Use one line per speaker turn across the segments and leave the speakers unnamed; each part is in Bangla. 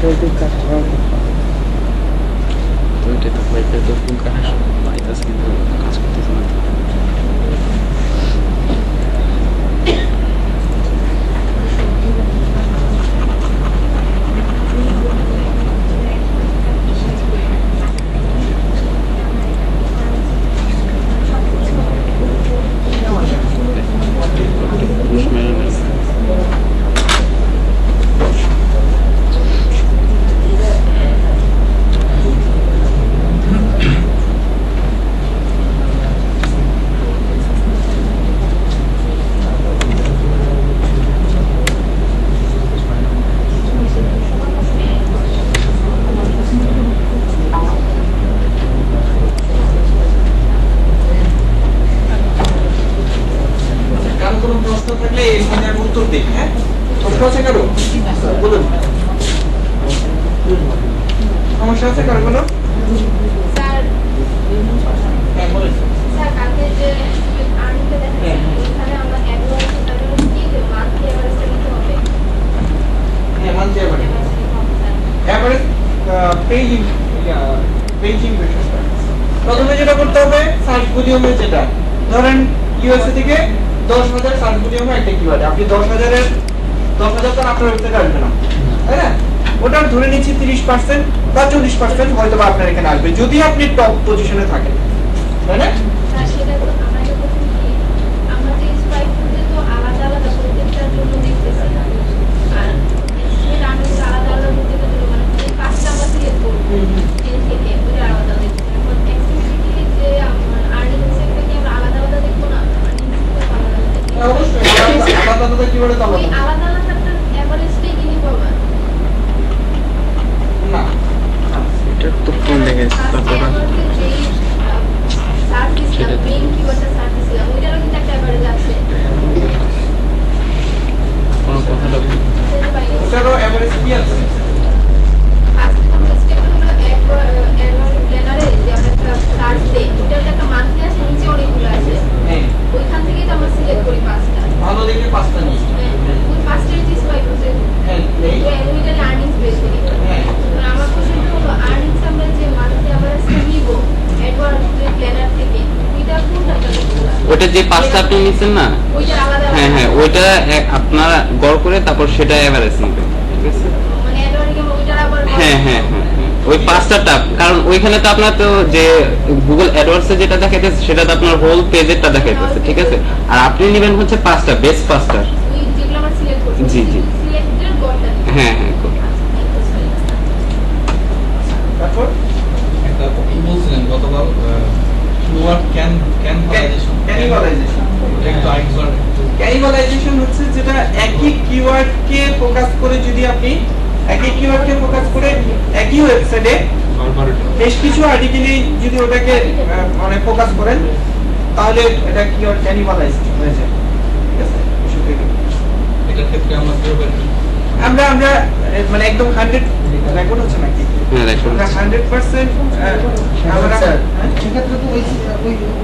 তো এটা তো ওয়াইফাই তো ফুল কানেকশন পাইতেছে কিন্তু কাজ করতেছে না।
কোনো প্রশ্ন থাকলে এই সময় আমি উত্তর দিই। হ্যাঁ, প্রশ্ন আছে কারো? বলুন। সমস্যা আছে কারো কোনো?
স্যার,
হ্যাঁ বলেন।
স্যার কালকে যে আর্নিংটা দেখাচ্ছেন ওখানে আমরা অ্যাডভান্স তাহলে কি মান্থলি এভারেজটা নিতে হবে?
হ্যাঁ, মানছি এবারে। এভারেজ পেজিং বিষয়টা। প্রথমে যেটা করতে হবে সার্চ ভলিউমে যেটা। ধরেন ইউএসএ থেকে 10,000 সার্চ ভলিউমে একটা কিওয়ার্ড। আপনি 10,000 তো আপনার ওয়েবসাইটে আসবে না। তাই না? ওটা ধরে নিচ্ছি 30% বা 40% হয়তো বা আপনার এখানে আসবে যদি আপনি টপ পজিশনে থাকেন। তাই না?
স্যার সেটা তো আমরা যে বলছি কি আমরা যে স্ট্রাইক করতে তো আলাদা আলাদা প্রত্যেকটার জন্য দেখতেছি আর সেটা আমি আলাদা আলাদা প্রত্যেকটার জন্য মানে যে কাজটা আমরা সিলেক্ট করবো এই থেকে ওটা আলাদা দেখবো এখন অ্যাক্টিভিটি যে আমার আর্নিং সেক্টরটা কি আমরা আলাদা আলাদা দেখবো না আর্নিং সেক্টর আলাদা আলাদা দেখবো
অবশ্যই আলাদা আলাদা কিওয়ার্ডে তো
ওই আলাদা আলাদা এভারেজটাই কি নিব আবার
না।
এটা তো ফোন দেখে তারপর
সেটা মেইন কিওয়ার্ডটা সার্চ দিছিলাম ওইটারও কিন্তু একটা এভারেজ আছে
কোনো কথাটা
ওটারও এভারেজ কি আছে?
ফার্স্ট স্টেপ হলো অ্যানুয়াল প্ল্যানারে যে আমরা একটা সার্চ দেই ওটার একটা মান্থলি আছে নিচে অনেকগুলো আছে
হ্যাঁ,
ওইখান থেকেই তো আমরা সিলেক্ট করি পাঁচটা
ভালো দেখে পাঁচটা নিই।
ওই পাঁচটার যে স্পাইক হচ্ছে
হ্যাঁ, এই
ওই অ্যানুয়াল আর্নিংস বেস করি
হ্যাঁ।
আমার কোশ্চেন হলো আর্নিংস আমরা যে মান্থলি এভারেজটা নিব অ্যাডওয়ার্ড প্ল্যানার থেকে ওইটা কোনটা
ওটা যে পাঁচটা আপনি নিছেন না,
ওইটা আলাদা
হ্যাঁ হ্যাঁ ওইটা আপনারা গড় করে তারপর সেটা এভারেজ নেবেন, ঠিক আছে?
মানে অ্যাডওয়ার্ড গেম ওইটার আবার
হ্যাঁ হ্যাঁ হ্যাঁ ওই পাঁচটা টাপ, কারণ ওইখানে তো আপনার তো যে গুগল অ্যাডওয়ার্ডসে যেটা দেখাইতেছে সেটা তো আপনার হোল পেজেরটা দেখাইতেছে, ঠিক আছে? আর আপনি নেবেন হচ্ছে পাঁচটা বেস্ট পাঁচটা।
ওই যেগুলো আমরা সিলেক্ট করছি
জি, জি।
সিলেক্টেড গড়টা
হ্যাঁ হ্যাঁ
তারপর
একটা কি বলছিলেন গতকাল কিওয়ার্ড ক্যানিবালাইজেশন একটু আইডিয়া
ক্যানিবালাইজেশন হচ্ছে যেটা একই কিওয়ার্ডকে ফোকাস করে যদি আপনি একই কিওয়ার্ডকে ফোকাস করে একই ওয়েবসাইটে বেশ কিছু আর্টিকেলই যদি ওটাকে মানে ফোকাস করেন তাহলে এটা কিওয়ার্ড ক্যানিবালাইজ হয়ে যায়, ঠিক আছে?
এটার ক্ষেত্রে আমরা কিভাবে
আমরা আমরা মানে একদম 100 রেকর্ড হচ্ছে নাকি
হ্যাঁ রেকর্ড
আমরা 100% আমরা
সেক্ষেত্রে তো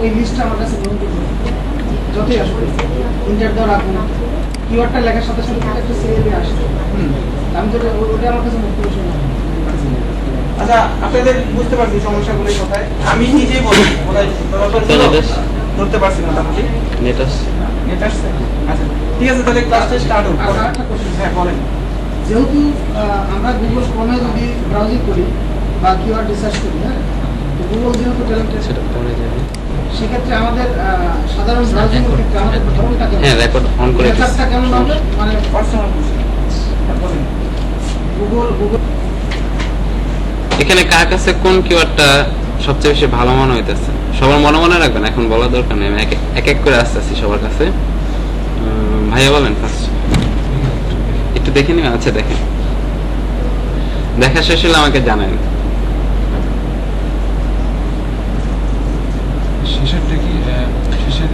ওই লিস্টটা আমার কাছে গ্রহণযোগ্য যতই আসবে ইন্টার দেওয়ার আগে কিওয়ার্ডটা লেখার সাথে সাথে কিন্তু একটা সিএলবি আসছে আমি তো ওটা আমার কাছে মুখ্য বিষয় না।
আচ্ছা, আপনাদের বুঝতে পারছি সমস্যাগুলো কোথায়। আমি নিজেই বলি কোথায় ধরতে পারছি মোটামুটি।
নেট আছে
নেট আসছে? আচ্ছা ঠিক আছে, তাহলে ক্লাসটা স্টার্ট হোক।
আর একটা কোশ্চেন,
হ্যাঁ বলেন।
যেহেতু আমরা গুগল ক্রোমে যদি ব্রাউজিং করি বা কিওয়ার্ড রিসার্চ করি, হ্যাঁ, তো গুগল যেহেতু ট্যালেন্টেড
সেটা পরে যাবে।
সেক্ষেত্রে আমাদের সাধারণ ব্রাউজিং ক্ষেত্রে আমাদের ধরনটা কেমন?
হ্যাঁ রেকর্ড অন করে দিচ্ছি।
রেকর্ডটা কেমন হবে? মানে
পার্সোনাল বলেন।
গুগল
এখানে কার কাছে কোন কিওয়ার্ডটা সবচেয়ে বেশি ভালো মনে হইতেছে সবার মনে মনে রাখবেন, এখন বলার দরকার নেই, আমি এক এক করে আসতেছি সবার কাছে। ভাইয়া বলেন ফার্স্ট, একটু দেখে নিন। আচ্ছা দেখেন, দেখা শেষ হলে আমাকে জানান।
শেষেরটা কি শেষের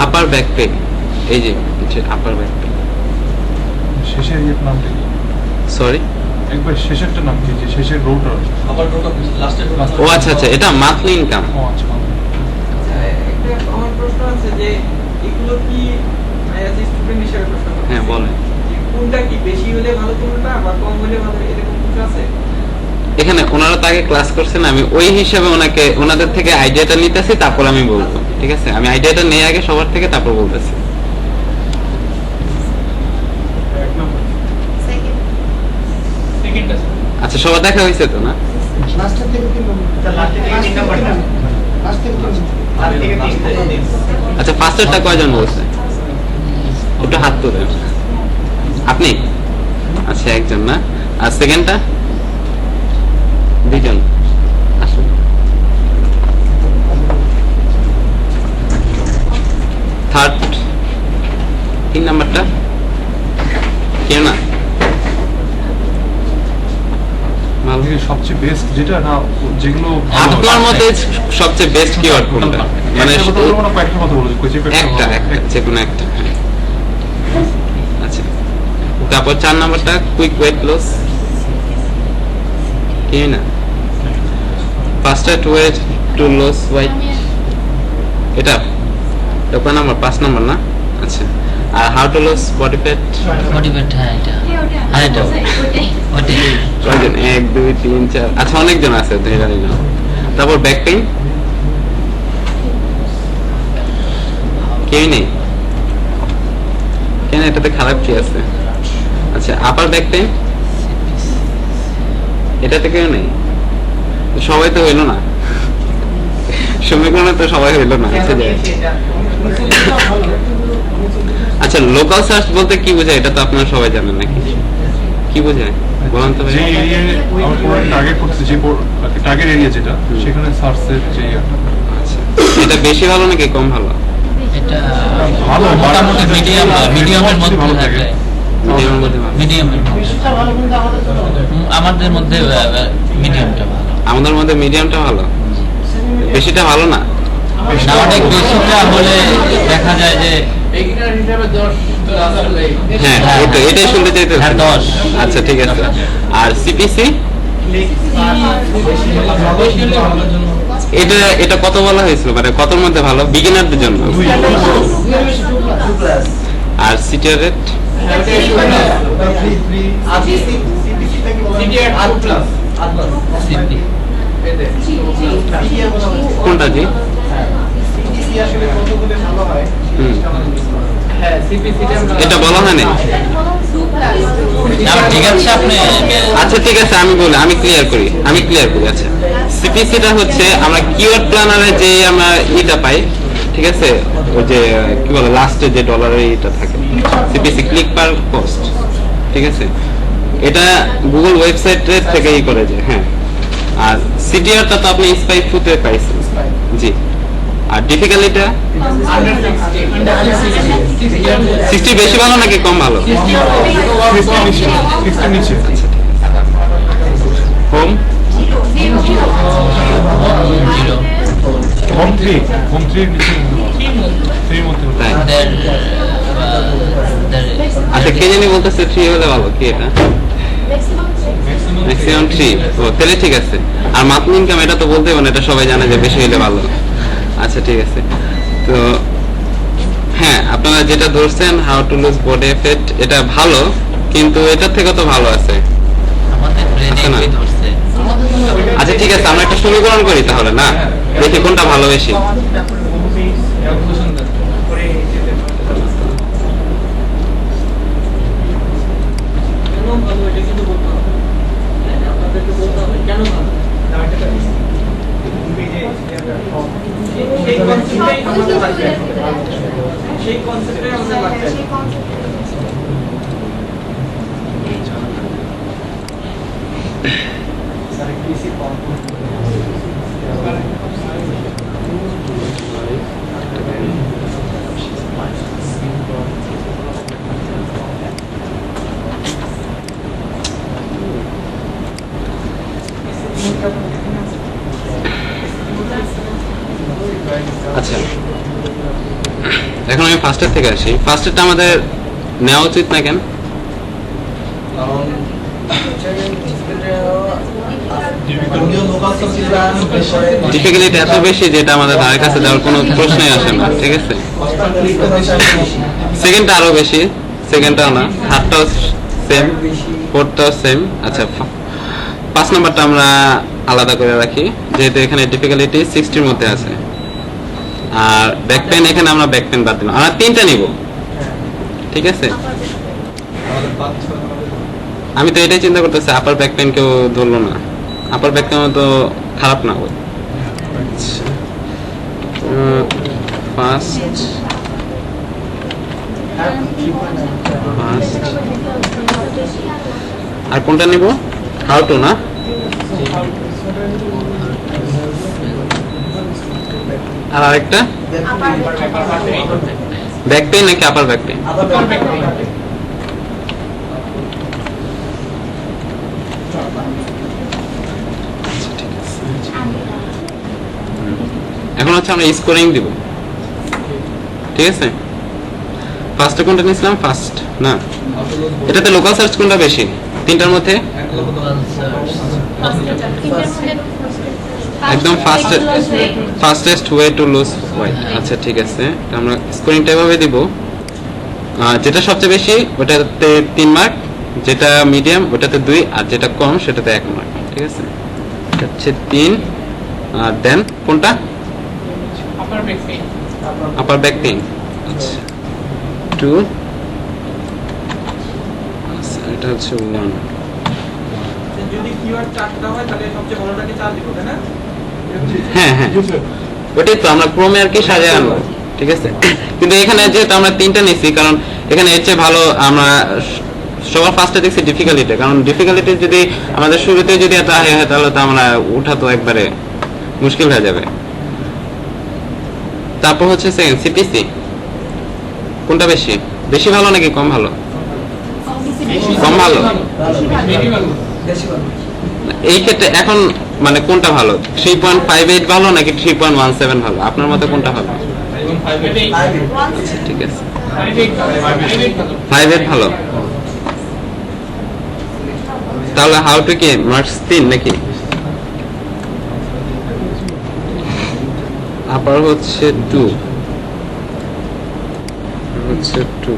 আপার ব্যাক পেজ, এই যে আপার ব্যাক পেজ,
শেষের নামটা কি?
সরি
একবার শেষেরটা নাম কি? যে শেষের রোটা আবার রোটা লাস্টের
ও আচ্ছা আচ্ছা, এটা মান্থলি ইনকাম।
ও আচ্ছা
আচ্ছা, একটা আমার প্রশ্ন আছে যে এগুলো কি স্টুডেন্ট হিসেবে প্রশ্ন করছি।
হ্যাঁ বলেন।
কোনটা কি বেশি হলে ভালো কোনটা বা কম হলে ভালো এরকম কিছু আছে?
এখানে ওনারা তো আগে ক্লাস করছেন, আমি ওই হিসাবে ওনাদের থেকে আইডিয়াটা নিতেছি, তারপর আমি বলবো। ঠিক আছে, আমি আইডিয়াটা নিয়ে আগে সবার থেকে তারপর বলতেছি। আচ্ছা, সবার দেখা হয়েছে তো না?
লাস্টের থেকে 3 নম্বর।
লাস্ট থেকে 3 নাম্বারটা।
লাস্ট থেকে 3 নম্বর।
লাস্ট থেকে 3।
আচ্ছা, ফার্স্টেরটা কয়জন বলছে? একটু হাত তুলেন। আপনি? আচ্ছা, একজন না। আর সেকেন্ডটা? 2 জন। আসুন। থার্ড 3 নাম্বারটা কেউ না? ভালো।
সবচেয়ে বেস্ট যেটা না, যেগুলো
আপনার মতে সবচেয়ে বেস্ট কিওয়ার্ড কোনটা? মানে
একটা কথা বলবো না, কয়েকটা কথা বলবো, যে কোনো
একটা যে কোনো একটা। হ্যাঁ। আচ্ছা, তারপর 4 নাম্বারটা কুইক ওয়েট লস কি না? Faster way to loss weight, এটা কয় নাম্বার? 5 নাম্বার না? আচ্ছা, আর how to loss body fat?
Motivate, হ্যাঁ এটা হ্যাঁ এটা ওইটাই।
কয়জন? 1 2 3 4, আচ্ছা অনেকজন আছে তো, এটা নিলাম। তারপর ব্যাক পেইন কেউ নেই? কেন, এটাতে খারাপ কি আছে? আচ্ছা, আপার ব্যাক পেইন এটাতে কেউ নেই? সবাই তো হইলো না, সমীকরণে তো সবাই হইলো না। আচ্ছা যাই। আচ্ছা, লোকাল সার্চ বলতে কি বোঝায়? এটা তো আপনারা সবাই জানেন নাকি? কি বোঝায় বলেন তো ভাই?
যে এরিয়ায় আমার প্রোডাক্ট টার্গেট করতেছে, যে টার্গেট এরিয়া যেটা, সেখানে সার্চের যে
আচ্ছা, এটা বেশি ভালো নাকি কম ভালো?
এটা
ভালো,
মোটামুটি মিডিয়ামের মধ্যে
ভালো থাকে।
থাকে।
মিডিয়ামের মধ্যে ভালো।
মিডিয়ামের মধ্যে
বেশিটা ভালো কিন্তু আমাদের জন্য
আমাদের মধ্যে মিডিয়ামটা ভালো।
আমাদের মধ্যে মিডিয়ামটা ভালো, বেশিটা ভালো না?
না, অনেক বেশিটা হলে দেখা যায় যে
হ্যাঁ, এটাই শুনতে চাইতে।
হ্যাঁ, 10।
আচ্ছা ঠিক আছে। আর সিপিসি এটা কত বলা হয়েছিল, মানে কতর মধ্যে ভালো বিগিনারদের জন্য? আর সিটিআর রেট
সিপি
কোনটা জি? হুম, এটা বলা হয় না।
না, ঠিক আছে আপনি
আচ্ছা ঠিক আছে, আমি ক্লিয়ার করি। আচ্ছা, সিপিসিটা হচ্ছে আমরা কিওয়ার্ড প্ল্যানারে যে আমরা এটা পাই, ঠিক আছে, ওই যে কি বলে লাস্টে যে ডলারের এটা থাকে, সিপিসি ক্লিক পার পোস্ট, ঠিক আছে, এটা গুগল ওয়েবসাইটের থেকে করে যে। হ্যাঁ, আর সিটিআরটা তো আপনি স্পাই ফুতে পাইছেন। জি, আর ডিফিকাল্টিটা 60 বেশি ভালো নাকি কম ভালো?
60 নিচে।
হোম
জিরো
হোম 3 নিচে, 3 মধ্যে হতে
তাই?
আমাদের
আচ্ছা, কে জানি বলতেছে 3 হলে ভালো, কি এটা? ম্যাক্সিমাম 3। ও তাহলে ঠিক আছে। আর মান্থলি ইনকাম এটা তো বলতে হবে না, এটা সবাই জানে যে বেশি হলে ভালো। আচ্ছা ঠিক আছে। তো হ্যাঁ, আপনারা যেটা ধরছেন how to lose body fat, এটা ভালো, কিন্তু এটার থেকে তো ভালো আছে।
আমাদের
আছে না?
ব্রেনে ধরছে।
আচ্ছা ঠিক আছে, আমরা একটা সমীকরণ করি তাহলে না, দেখি কোনটা ভালো বেশি।
সেই কনসেপ্টে আমাদের লাগবে।
আচ্ছা, এখন আমি ফার্স্টের থেকে আসি। ফার্স্টেরটা আমাদের নেওয়া উচিত না কেন? ডিফিকাল্টি এত বেশি যেটা আমাদের ধারে কাছে যাওয়ার কোনো প্রশ্নই আসে না, ঠিক আছে। সেকেন্ডটা আরো বেশি, সেকেন্ডটাও না, থার্ডটাও সেম, ফোর্থটাও সেম। আচ্ছা, 5 নাম্বারটা আমরা আলাদা করে রাখি, যেহেতু এখানে ডিফিকাল্টি 60 এর মধ্যে আছে। আর ব্যাক পেন এখানে আমরা ব্যাক পেন বাদ দিলাম, আমরা 3টা নিব, ঠিক আছে? আমি তো এটাই চিন্তা করতেছি, আপার ব্যাক পেন কেউ ধরলো না, আপার ব্যাক পেন তো খারাপ না হয়। ফার্স্ট আর কোনটা নিব? হাউ টু না? আর আরেকটা ব্যাক পেইন নাকি আপার ব্যাক পেইন? এখন হচ্ছে আমরা স্কোরিং দিব, ঠিক আছে? ফার্স্টে কোনটা নিয়েছিলাম? ফার্স্ট না, এটাতে লোকাল সার্চ কোনটা বেশি 3টার মধ্যে? একদম fastest way to lose weight. আচ্ছা ঠিক আছে, আমরা স্কোরিংটা এভাবে দিব, যেটা সবচেয়ে বেশি ওটাতে 3 মার্ক, যেটা মিডিয়াম ওটাতে 2, আর যেটা কম সেটাতে 1 মার্ক, ঠিক আছে? এটা হচ্ছে 3। আর দেন কোনটা? আপার ব্যাক পেইন। আচ্ছা 2, আচ্ছা এটা হচ্ছে 1।
যদি কিওয়ার্ড 4টা হয় তাহলে সবচেয়ে ভালোটাকে 4 দিব, তাই না?
হ্যাঁ হ্যাঁ, ওটাই তো আমরা ক্রমে আর কি সাজিয়ে আনবো, ঠিক আছে? কিন্তু এখানে যেহেতু আমরা 3টা নিছি, কারণ এখানে এর চেয়ে ভালো আমরা সবার ফার্স্টে দেখছি ডিফিকাল্টিটা, কারণ ডিফিকাল্টি যদি আমাদের শুরুতে যদি এত হাই হয় তাহলে তো আমরা উঠা তো একবারে মুশকিল হয়ে যাবে। তারপর হচ্ছে সেকেন্ড সিপিসি, কোনটা বেশি বেশি ভালো নাকি কম ভালো? কম ভালো। এই ক্ষেত্রে এখন মানে কোনটা ভালো, 3.58 ভালো নাকি 3.17 ভালো? আপনার মতে কোনটা ভালো? ঠিক আছে, 5.8 ভালো। তাহলে হাউ টু কি মার্কস 3 নাকি? আপার হচ্ছে 2, হচ্ছে 2,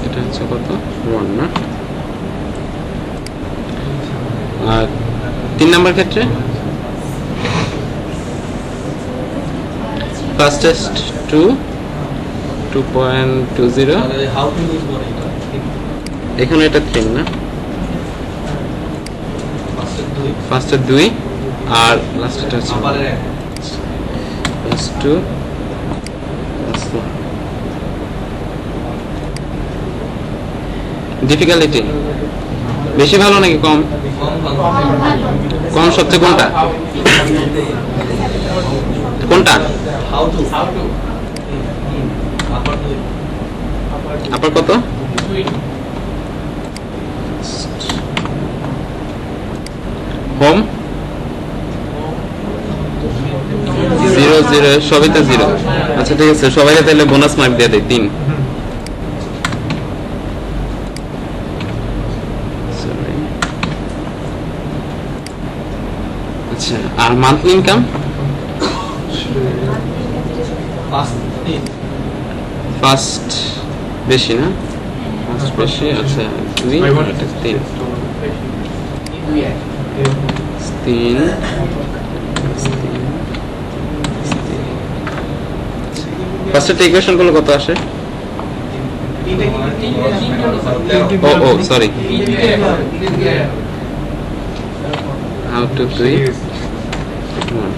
এটা হচ্ছে কত? 1 না? আর 3 নাম্বার ক্ষেত্রে ফাস্টেস্ট 2, 2.20, এখানে এটা 3 না? ফার্স্টে 2 আর লাস্টটা হচ্ছে প্লাস 2 প্লাস 1। ডিফিকাল্টি বেশি ভালো নাকি কম? কম সবচেয়ে কোনটা? কোনটা? আপার কত? হোম 0 0 সবই তো 0। আচ্ছা ঠিক আছে, সবাইকে তাহলে বোনাস মার্ক দিয়ে দেই 3। আচ্ছা আর মান্থলি ইনকাম? ফার্স্ট বেশি না? ফার্স্ট বেশি। আচ্ছা 2 আর এটা 3। 3 ফার্স্টে ইকুয়েশন গুলো কত আসে? ও সরি, হাউ টু 3 1।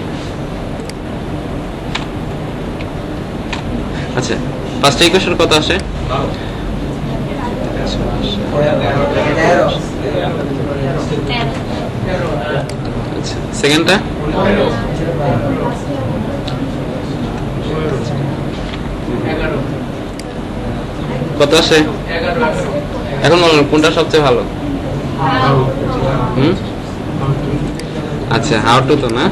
আচ্ছা ফার্স্ট ইকুয়েশন কত আসে? আচ্ছা সেকেন্ডটা? কত আসে? এখন বলুন কোনটা সবচেয়ে ভালো? আচ্ছা হাউ টু তো না?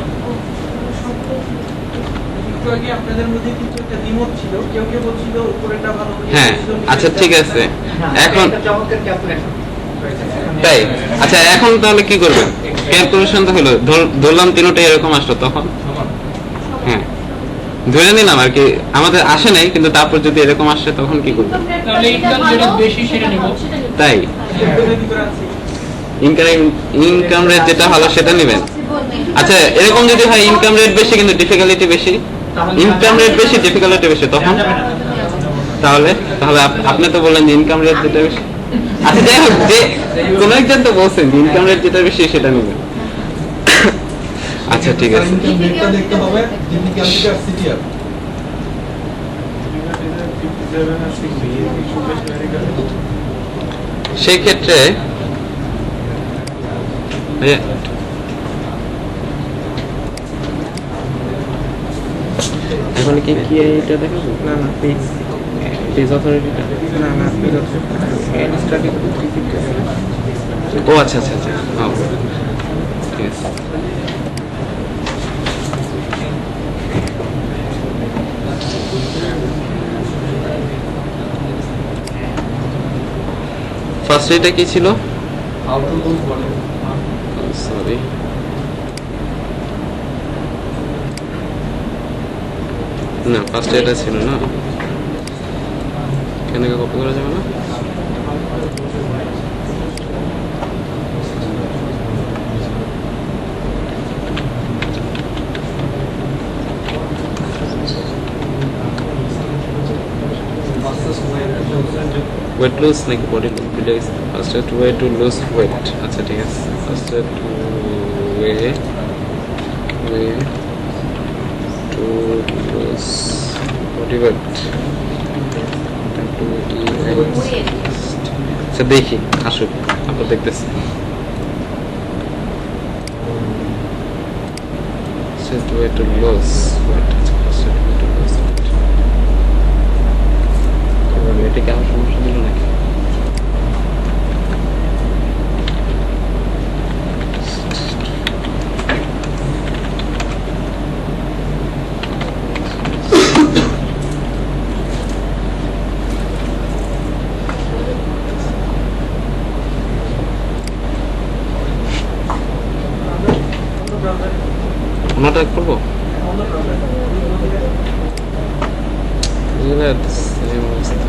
আপনাদের মধ্যে কিন্তু একটা দ্বিমত ছিল, কেউ কেউ বলছিল উপরেরটা ভালো।
হ্যাঁ আচ্ছা ঠিক আছে, এখন তাই। আচ্ছা এখন তাহলে কি করবেন? ক্যালকুলেশন তো হলো, ধরলাম তিনটাই এরকম আসলো, তখন হ্যাঁ ধরে নিলাম আর কি, আমাদের আসে নাই, কিন্তু তারপর যদি এরকম আসে তখন কি করবো?
তাহলে income যেটা বেশি সেটা নিবো।
তাই ইনকাম রেট যেটা ভালো সেটা নেবেন। আচ্ছা এরকম যদি হয় ইনকাম রেট বেশি কিন্তু ডিফিকাল্টি বেশি, ইনকাম রেট বেশি ডিফিকাল্টি বেশি, তখন তাহলে তাহলে আপনি তো বললেন যে ইনকাম রেট যেটা বেশি। আচ্ছা যাই হোক, যে কোনো একজন তো বলছেন যে ইনকাম রেট যেটা বেশি সেটা নেবেন। আচ্ছা ঠিক আছে,
দেখতে হবে ডিফিকাল্টি আর সিটিআর।
সেই ক্ষেত্রে এখন কি কি এটা দেখাবো?
না না পেজ
পেজ অথরিটিটা,
না না পেজ এন্ড স্টাডি
ও আচ্ছা আচ্ছা আচ্ছা, ঠিক আছে। ফার্স্ট এটা কি ছিল?
How to lose body.
Sorry, না ফার্স্ট এটা ছিল না, কেন কপি করা যাবে না? ওয়েট লুজ নাকি body lose? First way to lose weight. আচ্ছা ঠিক আছে, first way to lose body weight. আচ্ছা দেখি আসুক, আপনার দেখতেছি। First way to lose weight. First way to lose weight. এটা কি আমার সমস্যা দিল নাকি? ওনাটা করবো? সেম অবস্থা।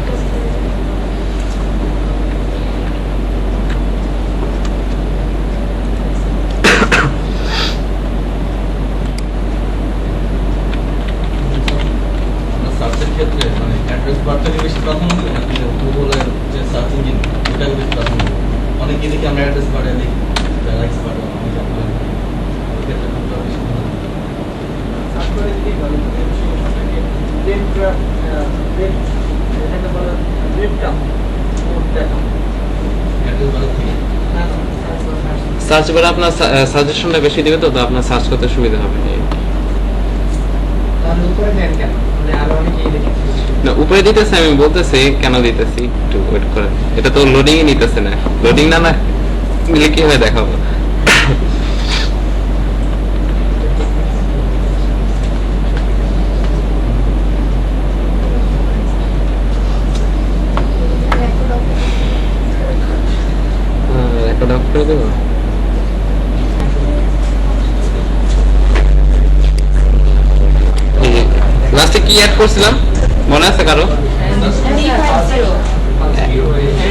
সার্চের ক্ষেত্রে মানে অ্যাড্রেস বারটাকে বেশি প্রাধান্য দিবে নাকি গুগলের যে সার্চ ইঞ্জিন ওটাকে বেশি প্রাধান্য দিবে? অনেকে দেখি আমরা অ্যাড্রেস বারে দেখি লাইকস বারে অনেকে আমরা ক্ষেত্রে কোনটা বেশি ভালো?
তারপরে যদি বলি বিষয়টাকে রেড রেড এটাকে বলা রেড কাম কোড দেখা
অ্যাড্রেস বারে থেকে
না
সার্চ বারে আপনার সাজেশনটা বেশি দিবে, তো আপনার সার্চ করতে সুবিধা হবে।
তাহলে উপরে দেন কেন? মানে আরো অনেকেই দেখেছি।
না উপরে দিতেছে, আমি বলতেছি কেন দিতেছি, একটু ওয়েট করেন। এটা তো লোডিং ই নিতেছে না, লোডিং না না নিলে কি হবে দেখাবো। রেকর্ড অফ করে দেবো। লাস্টে কি অ্যাড করছিলাম মনে আছে কারো?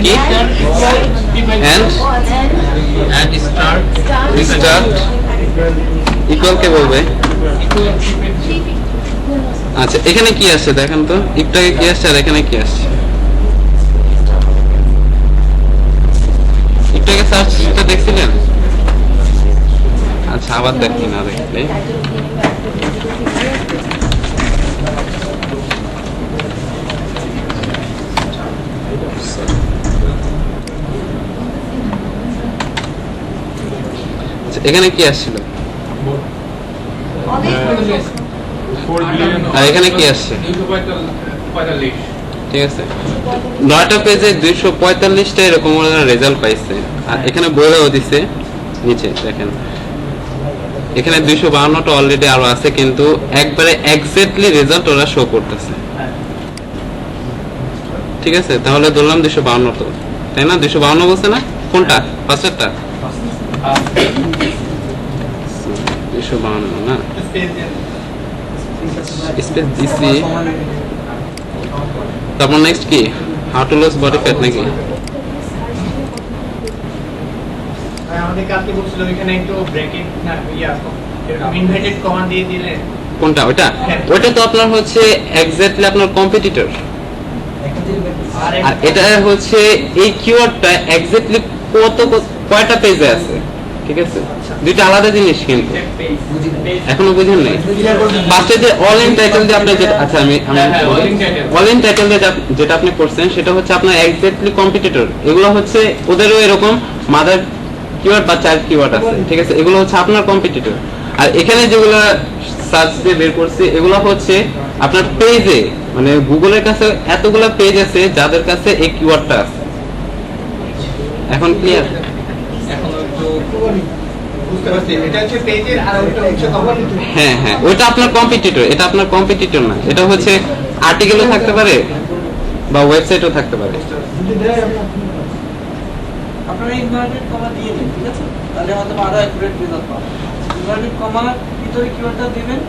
কি
And start.
স্টার্ট ইকুয়াল কে বলবে? আচ্ছা এখানে কি আসছে দেখেন তো, ইফটাকে কি আসছে আর এখানে কি আসছে? ইফটাকে সার্চটা দেখছিলেন? আচ্ছা আবার দেখি না দেখলে। আচ্ছা, এখানে কি আসছিল আর এখানে কি আসছে? ঠিক আছে, 9টা পেজে 245টা এরকম রেজাল্ট পাইছে, আর এখানে বইও দিছে নিচে দেখেন, এখানে 252টা অলরেডি আরো আছে, কিন্তু একবারে এক্স্যাক্টলি রেজাল্ট ওরা শো করতেছে। ঠিক আছে, তাহলে ধরলাম 252 তো, তাই না? 252 বলছে না? কোনটা? ফার্স্টেরটা 252 না? স্পেস দিছি, তারপর নেক্সট কি how to loss body fat নাকি?
আমাদের কালকে বলছিল এখানে একটু ব্র্যাকেট না এরকম ইনভার্টেড কমা দিয়ে দিলে
কোনটা ওটা? ওটা তো আপনার হচ্ছে এক্স্যাক্টলি আপনার কম্পিটিটর, আর এটা হচ্ছে এই কিওয়ার্ডটা এক্স্যাক্টলি কয়টা পেজে আছে, ঠিক আছে? দুইটা আলাদা জিনিস কিন্তু এখনো বুঝেন নাই। ফার্স্টে যে অল ইন টাইটেল দিয়ে আপনি যেটা, আচ্ছা আমি অল ইন টাইটেল দিয়ে যেটা আপনি করছেন সেটা হচ্ছে আপনার এক্স্যাক্টলি কম্পিটিটর। এগুলো হচ্ছে ওদেরও এরকম মাদার কিওয়ার্ড বা চাইল্ড কিওয়ার্ড আছে, ঠিক আছে? এগুলো হচ্ছে আপনার কম্পিটিটর। আর এখানে যেগুলো সার্চ দিয়ে বের করছি এগুলো হচ্ছে আপনার পেজে, মানে গুগলের কাছে এতগুলো পেজ আছে যাদের কাছে এই কিওয়ার্ডটা আছে। এখন ক্লিয়ার?
এখন একটু বুঝতে পারছি, এটা হচ্ছে পেজের আর ওটা হচ্ছে কমিউনিটি।
হ্যাঁ হ্যাঁ, ওইটা আপনার কম্পিটিটর, এটা আপনার কম্পিটিটর না। এটা হচ্ছে আর্টিকেলও থাকতে পারে বা ওয়েবসাইটও থাকতে পারে।
আপনারা ইনভার্টেড কমা দিয়ে দিন, ঠিক আছে? তাহলে হয়তো আরো অ্যাকুরেট রেজাল্ট পাবেন। ইনভার্টেড কমার ভিতরে কিওয়ার্ডটা দিবেন,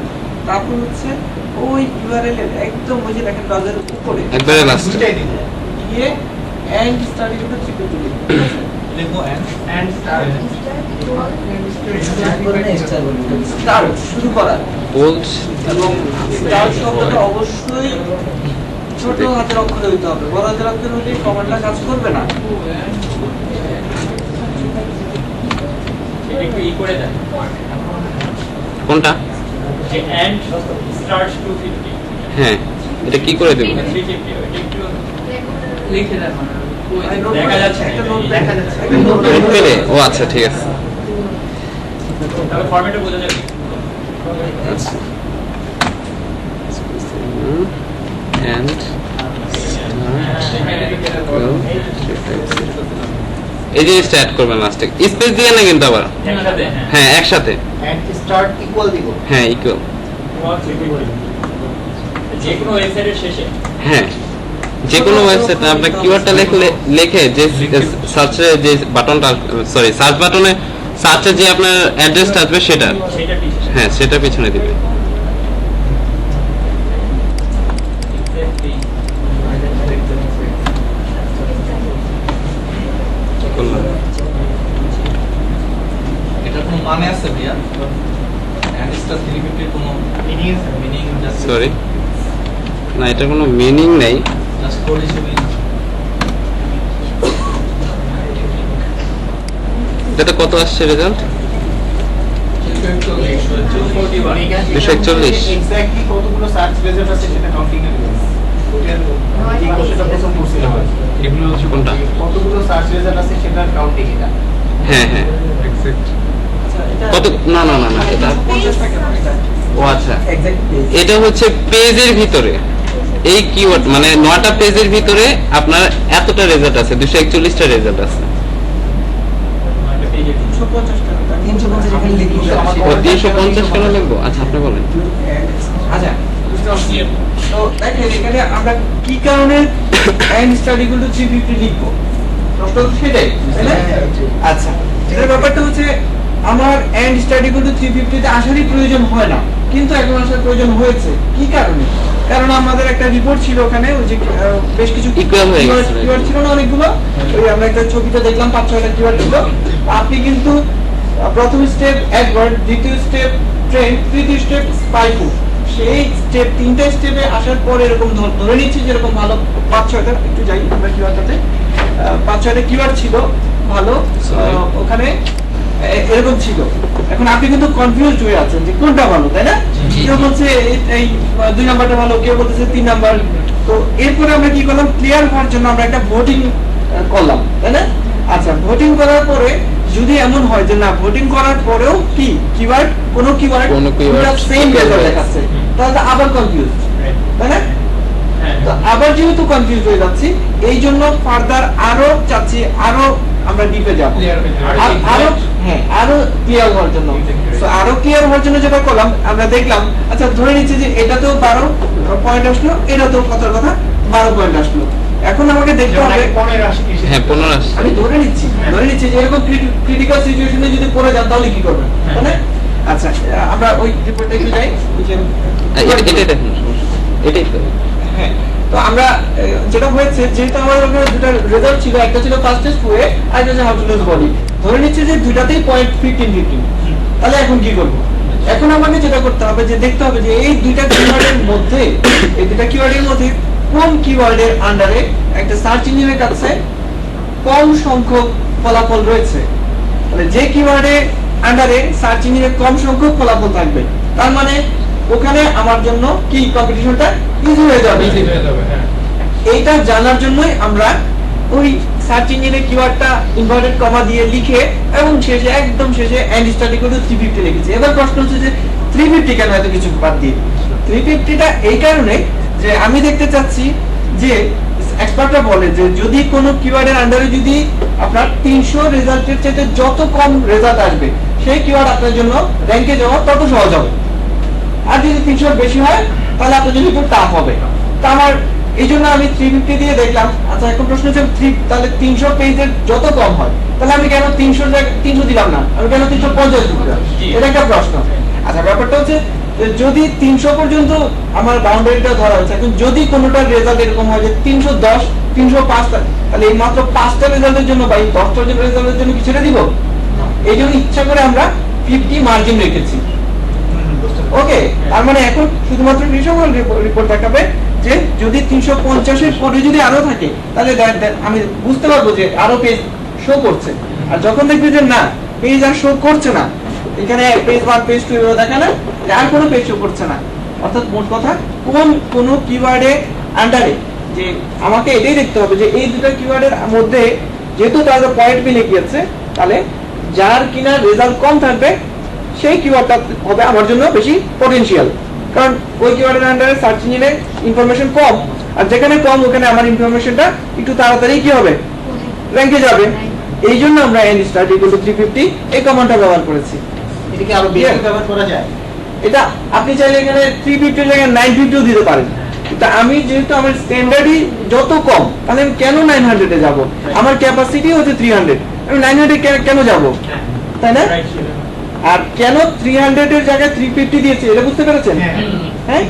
তারপর হচ্ছে ওই ইউআরএল এর একদম ওই যে দেখেন ব্রাউজারের উপরে
একবারে লাস্টে
দুটাই দিন।
গিয়ে এন্ড স্টাডি করতে চিপে দিবেন, ঠিক আছে?
লিখবো
এন্ড স্টার
স্টার্ট শুরু করা,
বোল্ড
এবং স্টার্ট শব্দটা অবশ্যই ছোট হাতের অক্ষরে হইতে হবে। বড় হাতের অক্ষরে হলে কমান্ডটা কাজ করবে না।
একটু ই করে দেন
কোনটা?
যে এন্ড স্টার্টস 250
হ্যাঁ, এটা কি করে দেব?
350 ওইটা একটু
লিখে দেন
দেখা যাচ্ছে
একটা নোট দেখা যাচ্ছে,
একটা
একটা নোট
প্রিন্ট পেলে? ও আচ্ছা, ঠিক আছে।
তবে ফরম্যাটে বোঝা যাবে
আচ্ছা, and এই জিনিসটা অ্যাড করবেন লাস্টে, স্পেস দিয়ে না কিন্তু আবার,
একসাথে
হ্যাঁ একসাথে,
এন্ড স্টার্ট ইকুয়াল দিব।
হ্যাঁ ইকুয়াল,
যে কোনো ওয়েবসাইটের শেষে
হ্যাঁ যে কোনো ওয়েবসাইটে আপনার কিওয়ার্ডটা লিখে যে সার্চে যে বাটনটা, সরি সার্চ বাটনে সার্চে যে আপনার অ্যাড্রেসটা আসবে সেটা,
সেটা পিছনে
হ্যাঁ সেটা পিছনে দিবে। করলাম।
এটা কোনো মানে আছে ভাইয়া? এন্ড স্টার 350 কোনো
মিনিং আছে
মিনিং জাস্ট
সরি, না এটা কোনো মিনিং নেই।
জাস্ট কোড হিসেবে
এটাতে কত আসছে রেজাল্ট? 241
এক্স্যাক্টলি কতগুলো সার্চ রেজাল্ট আছে সেটা কাউন্টিং এর ওটার এই কোশ্চেনটা প্রথম করছিলাম।
এগুলো হচ্ছে
কোনটা?
কতগুলো সার্চ রেজাল্ট আছে সেটার কাউন্টিং এটা।
হ্যাঁ হ্যাঁ,
এক্সাক্ট
আচ্ছা, এটা
কত? না না না না, এটা
50 টাকা এটা
ও আচ্ছা,
এক্সাক্ট পেজ।
এটা হচ্ছে পেজের ভিতরে এই কিওয়ার্ড, মানে 9টা পেজের ভিতরে আপনার এতটা রেজাল্ট আছে, 241টা রেজাল্ট আছে।
একটা পেজে
350 টাকা 350 এখানে লিখি
ও 350 করে লিখবো? আচ্ছা আপনি বলেন।
আচ্ছা, তো দেখেন এখানে আমরা কি কারণে এন্ড স্টাডি গুলো 350 লিখবো? প্রশ্ন তো সেটাই, তাই না? আচ্ছা, এটার ব্যাপারটা হচ্ছে আমার এন্ড স্টাডি গুলো 350 তে আসারই প্রয়োজন হয় না, কিন্তু এখন আসার প্রয়োজন হয়েছে। কি কারণে? কারণ আমাদের একটা রিপোর্ট ছিল ওখানে, ওই যে বেশ কিছু
Equal হয়ে গেছে।
কিওয়ার্ড ছিল না অনেকগুলো, ওই আমরা একটা ছবিতে দেখলাম 5-6টা কিওয়ার্ড ছিল। আপনি কিন্তু প্রথম স্টেপ অ্যাডভার্ট, দ্বিতীয় স্টেপ ট্রেন্ড, তৃতীয় স্টেপ স্পাইফুড, সেই স্টেপ 3টা স্টেপে আসার পরে এরকম ধরে নিচ্ছি যেরকম ভালো 5-6টা, একটু যাই আমরা কিওয়ার্ডটাতে, 5-6টা কিওয়ার্ড ছিল ভালো, ওখানে এরকম ছিল। এখন আপনি কিন্তু কনফিউজড হয়ে আছেন যে কোনটা ভালো, তাই না? কেউ বলছে এই 2 নাম্বারটা ভালো, কেউ বলতেছে 3 নাম্বার। তো এরপরে আমরা কি করলাম, ক্লিয়ার হওয়ার জন্য আমরা একটা ভোটিং করলাম, তাই না? আচ্ছা, ভোটিং করার পরে যদি এমন হয় যে না ভোটিং করার পরেও কি কিওয়ার্ড কোন কিওয়ার্ড সেম রেজাল্ট দেখাচ্ছে, তাহলে আবার কনফিউজ, তাই না? তো আবার যেহেতু কনফিউজ হয়ে যাচ্ছি, এই জন্য ফার্দার আরো চাচ্ছি আরো আমরা ডিপে যাব, আরো হ্যাঁ আরো ক্লিয়ার হওয়ার জন্য। তো আরো ক্লিয়ার হওয়ার জন্য যেটা করলাম, আমরা দেখলাম আচ্ছা ধরে নিচ্ছি যে এটাতেও 12 পয়েন্ট আসলো, এটাতেও কত কথা 12 পয়েন্ট আসলো। এখন আমাকে দেখতে হবে
15 আসে কি
হ্যাঁ 15 আসছে।
আমি ধরে নিচ্ছি যে এরকম ক্রিটিক্যাল সিচুয়েশনে যদি পড়ে যান তাহলে কি করবেন, তাই না? আচ্ছা আমরা ওই রিপোর্টে একটু যাই ওই যে
এটাই দেখুন, সমস্যা নেই। এটাই তো।
হ্যাঁ, তো আমরা যেটা হয়েছে যেহেতু আমাদের ওখানে দুটো রেজাল্ট ছিল, একটা ছিল ফাস্টেস্ট ওয়ে আর একটা ছিল হাউ টু লুজ বডি, ধরে নিচ্ছে যে দুটাতেই 0.15 তাহলে এখন কি করব? এখন আমাকে যেটা করতে হবে যে দেখতে হবে যে এই দুইটা কিওয়ার্ডের মধ্যে কোন কিওয়ার্ডের আন্ডারে একটা সার্চ ইঞ্জিনের কাছে কম সংখ্যক ফলাফল রয়েছে। তাহলে যে কিওয়ার্ডে আন্ডারে সার্চ ইঞ্জিনে কম সংখ্যক ফলাফল থাকবে তার মানে ওখানে আমার জন্য কি কম্পিটিশনটা ইজি হয়ে যাবে। এইটা জানার জন্যই আমরা ওই সার্চ ইঞ্জিনে কিওয়ার্ডটা ইনভার্টেড কমা দিয়ে লিখে এবং শেষে একদম শেষে এন্ড স্টাডি করে 350 লিখেছি। এবার প্রশ্ন হচ্ছে যে 350 কেন এত কিছু বাদ দিয়ে? 350টা এই কারণে যে আমি দেখতে চাচ্ছি যে এক্সপার্টরা বলে যে যদি কোনো কিওয়ার্ডের আন্ডারে যদি আপনার 300 রেজাল্টের চাইতে যত কম রেজাল্ট আসবে সেই কিওয়ার্ড আপনার জন্য র‍্যাঙ্কে যাওয়া তত সহজ হবে, আর যদি 300 বেশি হয় তাহলে আপনার জন্য একটু টাফ হবে। তা আমার এই জন্য আমি 350 দিয়ে দেখলাম। আচ্ছা এখন প্রশ্ন হচ্ছে তাহলে 300 পেজের যত কম হয় তাহলে আমি কেন 300 দিলাম না, আমি কেন 350 দিলাম? এটা একটা প্রশ্ন। আচ্ছা ব্যাপারটা হচ্ছে যদি 300 পর্যন্ত আমার বাউন্ডারিটা ধরা হচ্ছে, এখন যদি কোনোটার রেজাল্ট এরকম হয় যে 310 305 তাহলে এই মাত্র 5টা রেজাল্টের জন্য বা এই 10টা রেজাল্টের জন্য কি ছেড়ে দিব? এই জন্য ইচ্ছা করে আমরা 50 মার্জিন রেখেছি। ওকে, তার মানে এখন শুধুমাত্র রিপোর্ট দেখাবে যে যদি 350 এর পরে যদি আরো থাকে তাহলে আমি বুঝতে পারবো যে আরো পেজ শো করছে। আর যখন দেখবে যে না পেজ আর শো করছে না, এখানে পেজ 1 পেজ 2 এভাবে দেখা না, আর কোনো পেজ শো করছে না, অর্থাৎ মোট কথা কোন কিওয়ার্ডে আন্ডারে যে আমাকে এটাই দেখতে হবে যে এই দুটো কিওয়ার্ডের মধ্যে যেহেতু তাদের পয়েন্ট মিলে গিয়েছে তাহলে যার কিনা রেজাল্ট কম থাকবে সেই কিওয়ার্ডটা হবে আমার জন্য বেশি পটেনশিয়াল, কারণ ওই কিওয়ার্ডের আন্ডারে সার্চ ইঞ্জিনে ইনফরমেশন কম, আর যেখানে কম ওখানে আমার ইনফরমেশনটা একটু তাড়াতাড়ি কি হবে র‍্যাঙ্কে যাবে। এই জন্য আমরা এন স্টার্ট ইকুয়াল টু 350 এই কমান্ডটা ব্যবহার করেছি।
এটা কি আরো বেশি ব্যবহার করা যায়?
এটা আপনি চাইলে এখানে 350 এর জায়গায় 950 দিতে পারেন, কিন্তু আমি যেহেতু আমার স্ট্যান্ডার্ডই যত কম তাহলে আমি কেন 900 এ যাব? আমার ক্যাপাসিটি হচ্ছে 300, আমি 900 কেন যাব? তাই না? আর কেন 300 এর জায়গায় 350 দিয়েছি এটা বুঝতে পেরেছেন? হ্যাঁ,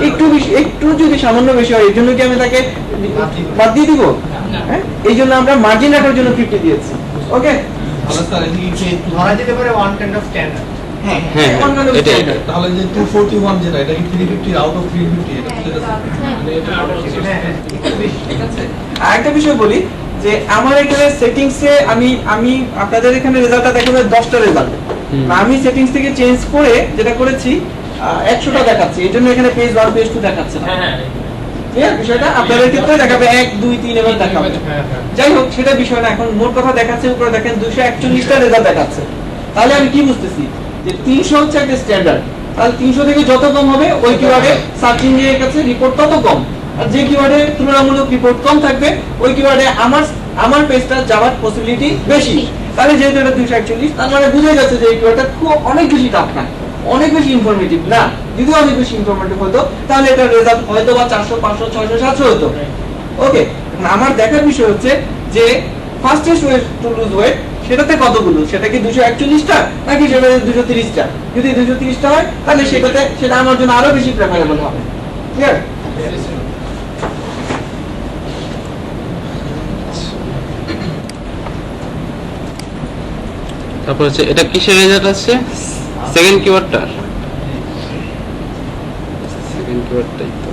একটু বেশি একটু যদি সামান্য বেশি হয় এর জন্য কি আমি তাকে বাদ দিয়ে দিব? হ্যাঁ, এই জন্য আমরা মার্জিন রাখার জন্য 50 দিয়েছি। ওকে,
তাহলে স্যার এদিকে
ধরা যেতে পারে ওয়ান কাইন্ড অফ স্ট্যান্ডার্ড।
হ্যাঁ
হ্যাঁ,
one kind of
এটাই।
standard।
তাহলে যে 241 যেটা এটা কি 350 আউট অফ 350 এটা বুঝতে
ঠিক আছে। আরেকটা বিষয় বলি যে আমার এখানে সেটিংসে আমি আপনাদের এখানে রেজাল্টটা দেখাবে 10টা রেজাল্ট, আমি সেটিংস থেকে চেঞ্জ করে যেটা করেছি 100টা দেখাচ্ছি, এই জন্য এখানে পেজ 1 পেজ 2 দেখাচ্ছে না। হ্যাঁ, বিষয়টা আপনাদের ক্ষেত্রে দেখাবে 1 2 3 এভাবে দেখাবে। যাই হোক সেটা বিষয় না, এখন মোট কথা দেখাচ্ছে উপরে দেখেন 241টা রেজাল্ট দেখাচ্ছে। তাহলে আমি কি বুঝতেছি যে 300 হচ্ছে একটা স্ট্যান্ডার্ড, তাহলে 300 থেকে যত কম হবে ওই কিওয়ার্ডে সার্চ ইঞ্জিনের কাছে রিপোর্ট তত কম, আর যে কিওয়ার্ডে তুলনামূলক রিপোর্ট কম থাকবে ওই কিওয়ার্ডে আমার পেজটা যাওয়ার পসিবিলিটি বেশি। তাহলে যেহেতু এটা 241 তার মানে বুঝে যাচ্ছে যে এই কিওয়ার্ডটা খুব অনেক বেশি টাফ না, অনেক বেশি ইনফরমেটিভ না। যদি অনেক বেশি ইনফরমেটিভ হতো তাহলে এটা রেজাল্ট হয়তো বা 400 500 600 700 হতো। ওকে, আমার দেখার বিষয় হচ্ছে যে fastest way to lose weight সেটাতে কতগুলো, সেটা কি 241টা নাকি সেটা 230টা? যদি 230টা হয় তাহলে সেটা আমার জন্য আরো বেশি প্রেফারেবল হবে। ক্লিয়ার?
তারপর হচ্ছে এটা কিসের রেজাল্ট আছে? সেকেন্ড কিওয়ার্ডটার সেকেন্ড কিওয়ার্ডটাই তো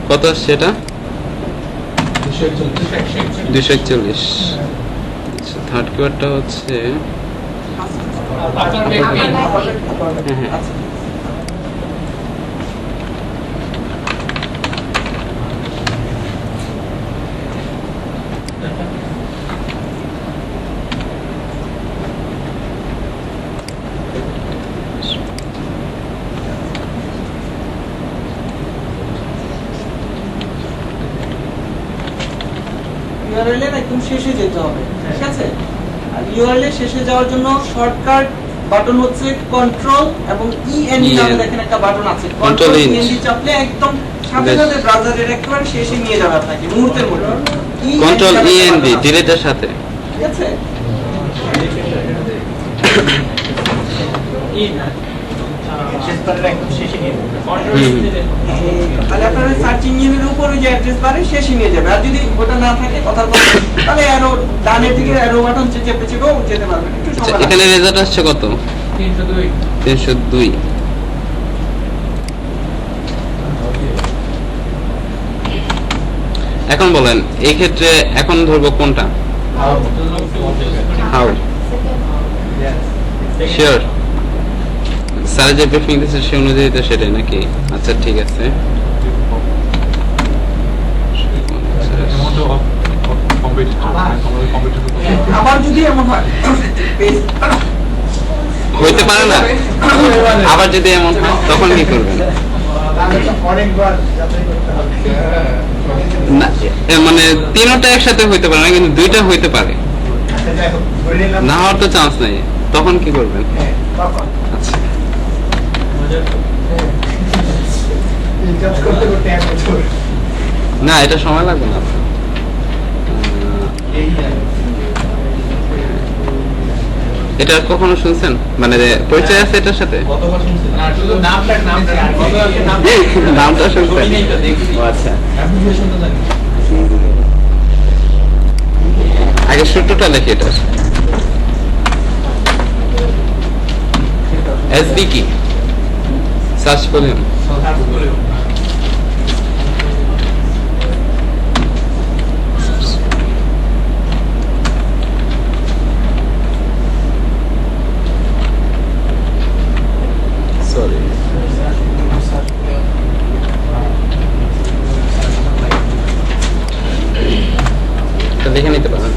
কত আসছে? এটা 241। আচ্ছা, থার্ড কিওয়ার্ডটা হচ্ছে
ইউআরএল এর একদম শেষে যেতে হবে, ঠিক আছে? আর ইউআরএল এর শেষে যাওয়ার জন্য শর্টকাট বাটন হচ্ছে কন্ট্রোল এবং ইএনডি নামে দেখেন একটা বাটন আছে, কন্ট্রোল ইএনডি চাপলে একদম সাথে সাথে ব্রাউজারের একেবারে শেষে নিয়ে যাবে আপনাকে মুহূর্তের মধ্যে।
কন্ট্রোল ইএনডি ডিলিটের সাথে।
ঠিক আছে?
অ্যাড্রেস বারের একদম শেষে নিয়ে যাবে।
তাহলে আপনার সার্চ ইঞ্জিনের উপর ওই যে অ্যাড্রেস বারে শেষে নিয়ে যাবে। আর যদি ওটা না থাকে কথার কথা, তাহলে অ্যারো ডানের দিকে অ্যারো বাটন চেপে চেপেও যেতে পারবেন। একটু
আচ্ছা,
সময় লাগবে।
এখানে রেজাল্ট আসছে কত? 302। এখন বলেন এই ক্ষেত্রে এখন ধরবো কোনটা? হাউ? শিওর স্যার যে ব্রিফিং দিচ্ছে সে অনুযায়ী তো সেটাই নাকি? আচ্ছা ঠিক আছে।
অ্যামাউন্ট অফ কম্পিটিটর আমাদের কম্পিটিটর
আবার যদি এমন হয়
হইতে পারে না, আবার যদি এমন হয় তখন কি করবেন?
অনেকবার যাচাই করতে হবে।
না, মানে তিনটা একসাথে হইতে পারে না, কিন্তু দুইটা হইতে পারে।
আচ্ছা, যাই হোক, ধরে নিলাম।
না হওয়ার তো চান্স নাই, তখন কি করবেন?
হ্যাঁ, তখন
আচ্ছা
রিচার্জ করতে করতে 1 বছর।
না, এটা সময় লাগবে না। এটা কখনো শুনছেন? মানে পরিচয় আছে এটার সাথে?
কতবার শুনছেন?
না, শুধু নামটা নাম
নামটা শুনছেন? ও আচ্ছা,
অ্যাপ্লিকেশনটা জানি।
আগে সূত্রটা দেখি এটা। এসবি কি? সার্চ করুন। সরি, এটা দেখে নিতে পারেন।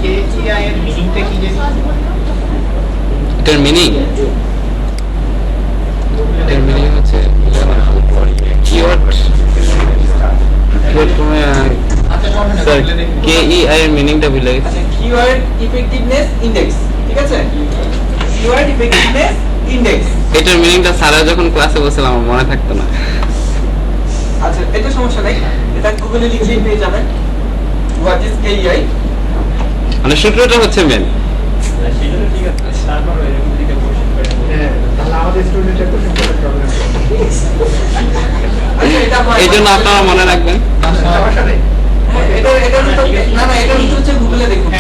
KGI এর মিনিংটা কি জানি?
এটার মিনিং হচ্ছে কিওয়ার্ড স্যার, KEI এর মিনিংটা ভুলে গেছি।
আচ্ছা, কিওয়ার্ড ইফেক্টিভনেস ইনডেক্স, ঠিক আছে? Keyword effectiveness index.
এটার মিনিংটা স্যারা যখন ক্লাসে বলছিলাম আমার মনে থাকতো না।
আচ্ছা, এটা সমস্যা নাই, এটা গুগলে লিখেই পেয়ে যাবেন। What is KEI?
মানে সূত্রটা হচ্ছে মেন।
তারপর এরকম দিকে কোশ্চেন করে। হ্যাঁ, তাহলে আমাদের স্টুডেন্টের কোশ্চেন করে প্রবলেম।
আচ্ছা, এটা
এই জন্য আপনারা মনে রাখবেন।
সমস্যা নেই।
এটা না না, এটা হচ্ছে গুগলে দেখুন।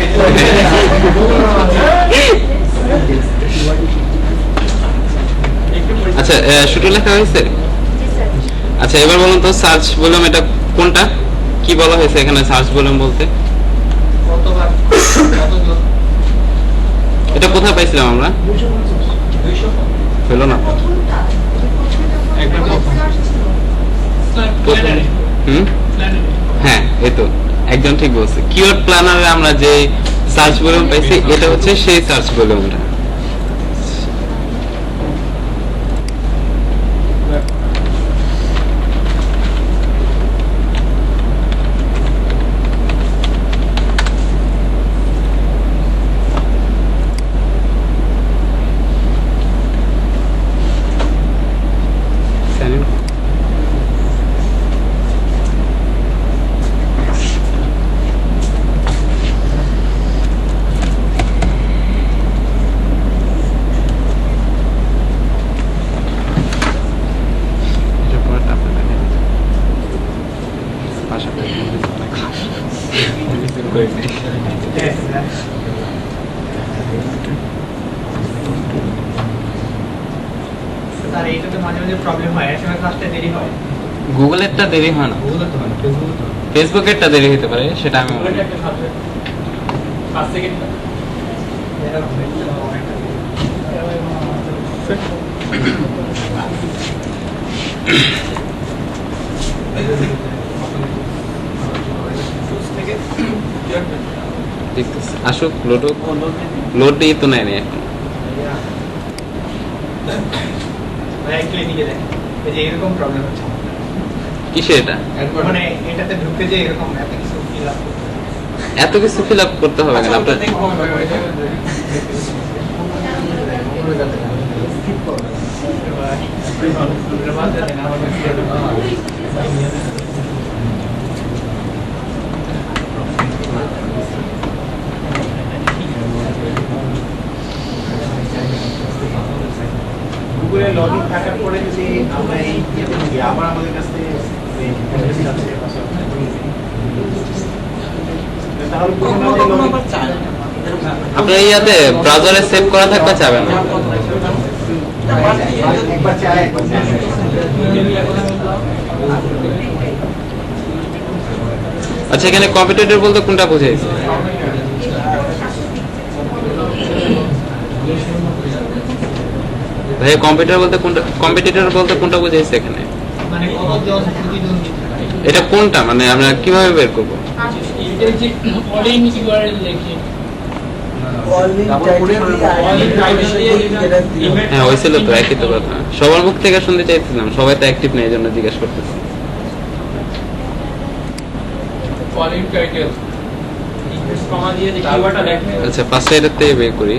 আচ্ছা, সূত্র লেখা হয়েছে? আচ্ছা, এবার বলুন তো সার্চ ভলিউম এটা কোনটা? কি বলা হয়েছে এখানে সার্চ ভলিউম বলতে?
কতবার কতগুলো?
এটা কোথায় পাইছিলাম আমরা?
200
হলো না। হুম, হ্যাঁ, এই তো একজন ঠিক বলছে। কিওয়ার্ড প্ল্যানারে আমরা যে সার্চ ভলিউম পাইছি এটা হচ্ছে সেই সার্চ ভলিউমটা।
স্যার, এইটাতে মাঝে মাঝে প্রবলেম হয়, এসএমএস আসতে দেরি হয়।
গুগলেরটা দেরি হয় না,
গুগলে তো হয় না, ফেসবুকে তো হয়।
ফেসবুকেরটা দেরি হতে পারে, সেটা আমি মনে করি।
5 সেকেন্ড।
দেখতেছি আসুক, লোড হোক। লোড দিয়ে তো নেয়নি এখন।
ভাই একটু এদিকে দেখেন, এই যে এরকম প্রবলেম হচ্ছে।
কিসে এটা?
মানে এটাতে ঢুকতে যে এরকম এত কিছু ফিল আপ করতে হয়।
এত কিছু ফিল আপ করতে হবে কেন আপনার?
দেখুন
স্কিপ করো।
গুগলে লগইন থাকার পরে যদি আমরা এই ইয়েতে ঢুকি, আবার আমাদের কাছে তাহলে পুরোনো
আবার চায় না।
আপনার ইয়াতে ব্রাউজারে সেভ করা থাকলে চাবেন না।
একবার চাই একবার চাই।
আচ্ছা, এখানে কম্পিটিটর বলতে কোনটা বুঝাইছে? ভাই কম্পিউটার বলতে কোনটা, কম্পিটিটর বলতে কোনটা বুঝাইছে এখানে?
মানে কতজন প্রতিদ্বন্দ্বী থাকে।
এটা কোনটা, মানে আমরা কিভাবে বের করবো? হ্যাঁ, হয়েছিল তো, একই তো কথা। সবার মুখ থেকে শুনতে চাইছিলাম, সবাই তো অ্যাক্টিভ নেই, এই জন্য জিজ্ঞেস করতেছি। আচ্ছা, ফার্স্ট এটার থেকে বের করি।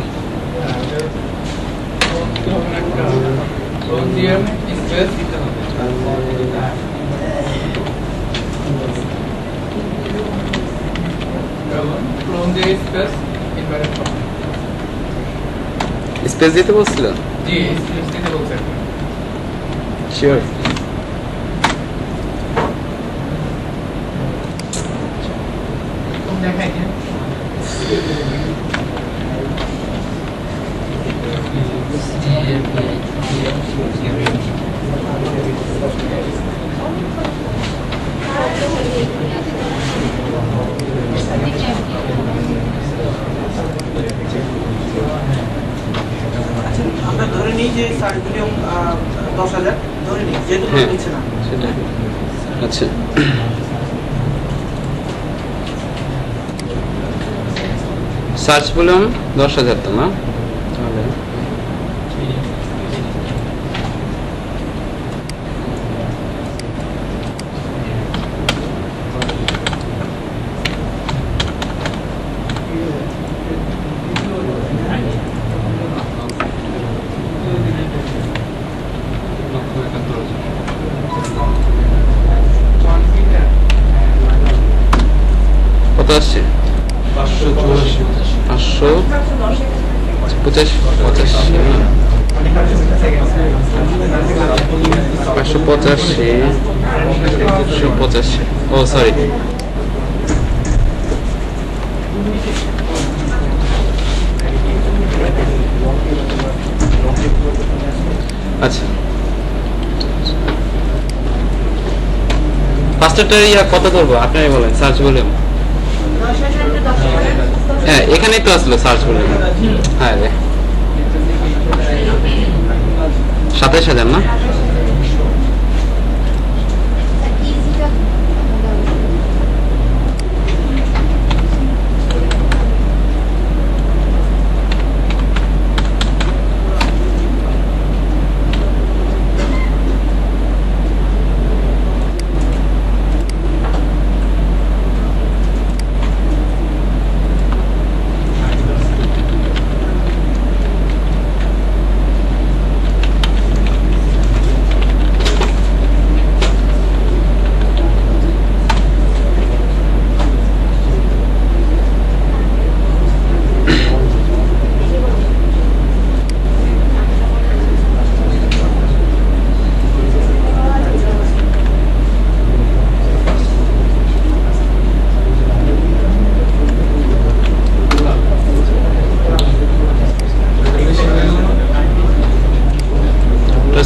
স্পেস দিতে বলছিল? শিওর?
দেখাই যে
আমরা ধরে নিই যে সার্চ ভলিউম 10,000 ধরে নিই, যেহেতু
হ্যাঁ,
নিচ্ছে না।
সেটা। আচ্ছা, সার্চ ভলিউম 10,000 তো না? তাহলে কত আসছে? 585, 585, 585, ও সরি। আচ্ছা, ফার্স্টটা ইয়া কত করবো আপনারাই বলেন, সার্চ ভলিউম? হ্যাঁ, এখানেই তো আসলো সার্চ ভলিউম। হ্যাঁ রে, 27,000 না?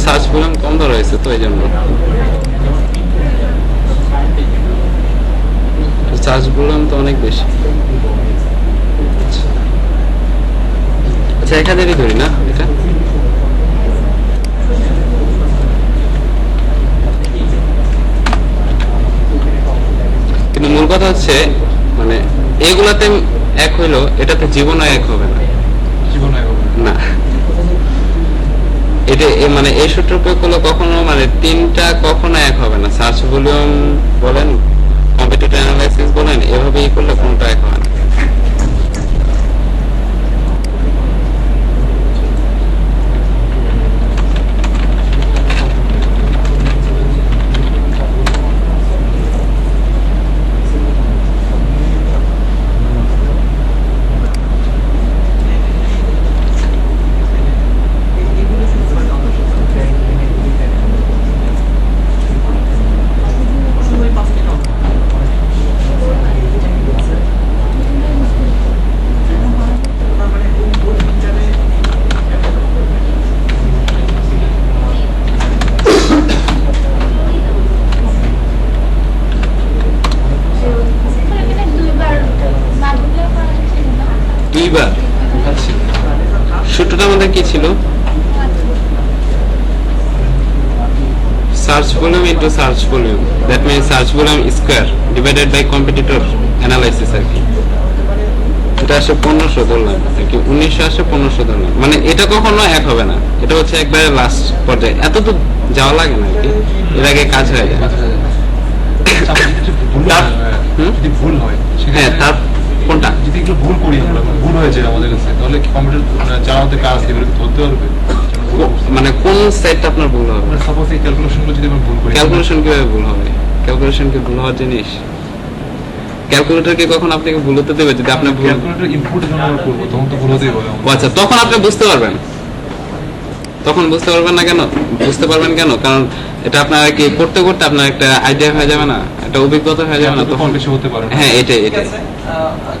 সার্চ ভলিউম কম ধরা হয়েছে তো এই জন্য। সার্চ ভলিউম তো অনেক বেশি। আচ্ছা, 1000ই ধরি না এটা? কিন্তু মূল কথা হচ্ছে, মানে এগুলাতে এক হইলো, এটাতে জীবনে এক হবে না।
জীবনে
না, এটা মানে এই সূত্র প্রয়োগ করলে কখনো, মানে তিনটা কখনো এক হবে না। সার্চ ভলিউম বলেন, কম্পিটিটর অ্যানালাইসিস বলেন, এভাবেই করলে কোনটা এক হবে না। search volume into search volume. That means search volume square divided by competitor analysis আর কি। এটা আসে 1500 ধরলাম আর কি, 1900 আসে 1500 ধরলাম, মানে এটা কখনো এক হবে না, এটা হচ্ছে একবারে লাস্ট পর্যায়ে, এত তো যাওয়া লাগে না আর কি, এর আগে কাজ হয়ে যায়।
যদি ভুল হয়
হ্যাঁ, তার কোনটা
যদি এগুলো ভুল করি আমরা, ভুল হয়েছে আমাদের কাছে, তাহলে কি কম্পিউটার যারা আমাদের কাজ এগুলো ধরতে পারবে?
মানে কোন সাইডটা আপনার ভুল হবে?
সাপোজ এই ক্যালকুলেশনগুলো যদি আমরা ভুল করি,
ক্যালকুলেশন কিভাবে ভুল হবে? ক্যালকুলেশন কি ভুল হওয়ার জিনিস? ক্যালকুলেটর কি কখন আপনাকে ভুল হতে দেবে? যদি আপনি ভুল
ক্যালকুলেটর ইনপুট যখন আমরা করবো তখন তো ভুল হতেই পারে।
ও আচ্ছা, তখন আপনি বুঝতে পারবেন। তখন বুঝতে পারবেন না কেন? বুঝতে পারবেন কেন? কারণ এটা আপনার কি করতে করতে আপনার একটা আইডিয়া হয়ে যাবে না, একটা অভিজ্ঞতা হয়ে যাবে না, তখন
বেশি হতে পারে।
হ্যাঁ, এটাই
ঠিক
এটাই।
আছে,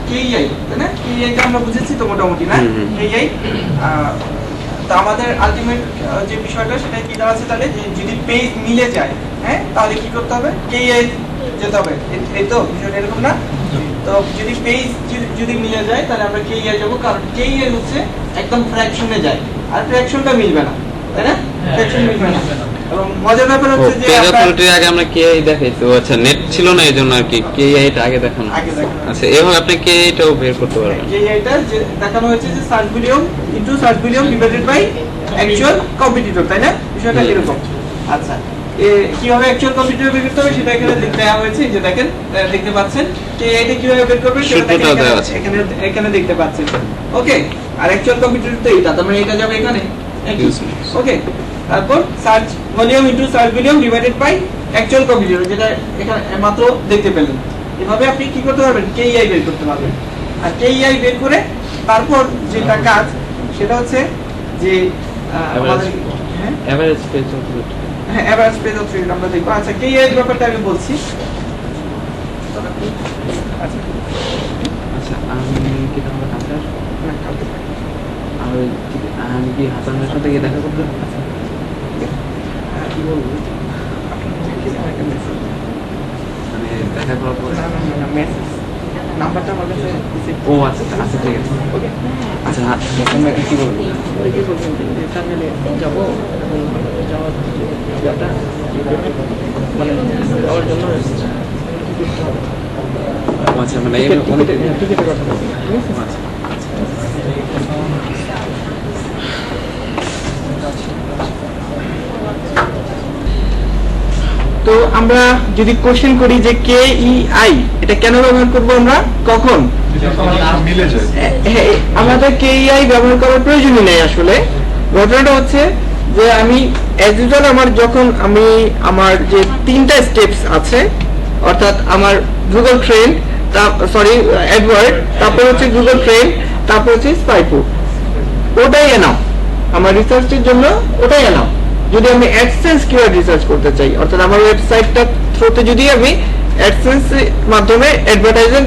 কেইআই তাই না? কেইআইটা আমরা বুঝেছি তো মোটামুটি না? কেইআই তো আমাদের আলটিমেট যে বিষয়টা সেটা কি দাঁড়াচ্ছে তাহলে, যে যদি পেজ মিলে যায়, হ্যাঁ, তাহলে কি করতে হবে? কেইআই যেতে হবে, এই তো বিষয়টা এরকম না? তো যদি পেজ যদি মিলে যায় তাহলে আমরা কেইআই যাব, কারণ কেইআই হচ্ছে একদম ফ্র্যাকশনে যায়, আর ফ্র্যাকশনটা মিলবে না, তাই না? ফ্র্যাকশন মিলবে না। এবং মজার ব্যাপার হচ্ছে যে
পেজ
আপনার
অথরিটির আগে আমরা কেআই দেখাইছি। ও আচ্ছা, নেট ছিল না এইজন্য আর কি কেআইটা আগে দেখানো।
আগে দেখানো।
আচ্ছা, এইভাবে আপনি কেআইটাও বের করতে পারবেন।
কেইআইটা যে দেখানো হয়েছে যে search volume into search volume divided by actual competitor, তাই না? বিষয়টা এরকম। আচ্ছা, কিভাবে অ্যাকচুয়াল কম্পিটিটর বের করতে হবে সেটা এখানে দেওয়া হয়েছে, যে দেখেন দেখতে পাচ্ছেন কেইআইটা কিভাবে বের করবেন সেটা দেখেন
সূত্রটাও দেওয়া আছে।
এখানে এখানে দেখতে পাচ্ছেন। ওকে, আর অ্যাকচুয়াল কম্পিটিটর তো এটা, তার মানে এটা যাবে এখানে। ওকে, তারপর search volume into search volume divided by actual competitor, যেটা এখানে মাত্র দেখতে পেলেন। এভাবে আপনি কি করতে পারবেন? কেইআই বের করতে পারবেন। আর কেইআই বের করে তারপর যেটা কাজ সেটা হচ্ছে যে আমাদের হ্যাঁ
এভারেজ পেজ অথরিটি।
হ্যাঁ এভারেজ পেজ অথরিটি আমরা দেখবো। আচ্ছা, কেইআই ব্যাপারটা আমি বলছি। আচ্ছা,
আচ্ছা, আমি কি তাহলে কাছে আসবো? আমি কি হাসানের সাথে গিয়ে দেখা করতে?
কি বলবো?
মানে দেখা করার পরে
মেসেজ নাম্বারটা আমার কাছে
ও আচ্ছা আচ্ছা, ঠিক আছে।
ওকে।
আচ্ছা, আপনাকে কি বলবো?
কি বলছেন যে টাঙ্গাইলে যাবো, যাওয়ার জায়গাটা মানে যাওয়ার জন্য কি করতে হবে?
আচ্ছা, মানে
টিকিটের কথা বলছি।
আচ্ছা,
তো আমরা যদি কোশ্চেন করি যে কেইআই এটা কেন ব্যবহার করব আমরা, কখন?
মিলে যায়।
হ্যাঁ, আমাদের কেইআই ব্যবহার করার প্রয়োজনই নেই আসলে। ঘটনাটা হচ্ছে যে আমি অ্যাজ ইউজুয়াল আমার যে তিনটা স্টেপস আছে, অর্থাৎ আমার গুগল ট্রেন্ড, অ্যাডওয়ার্ড, তারপর হচ্ছে গুগল ট্রেন্ড, তারপর হচ্ছে স্পাইপো, ওটাই এনাফ আমার রিসার্চের জন্য, ওটাই এনাফ। যদি আমি অ্যাডসেন্স কিওয়ার্ড রিসার্চ করতে চাই, অর্থাৎ আমার ওয়েবসাইটটা থ্রুতে যদি আমি অ্যাডসেন্স মাধ্যমে অ্যাডভার্টাইজিং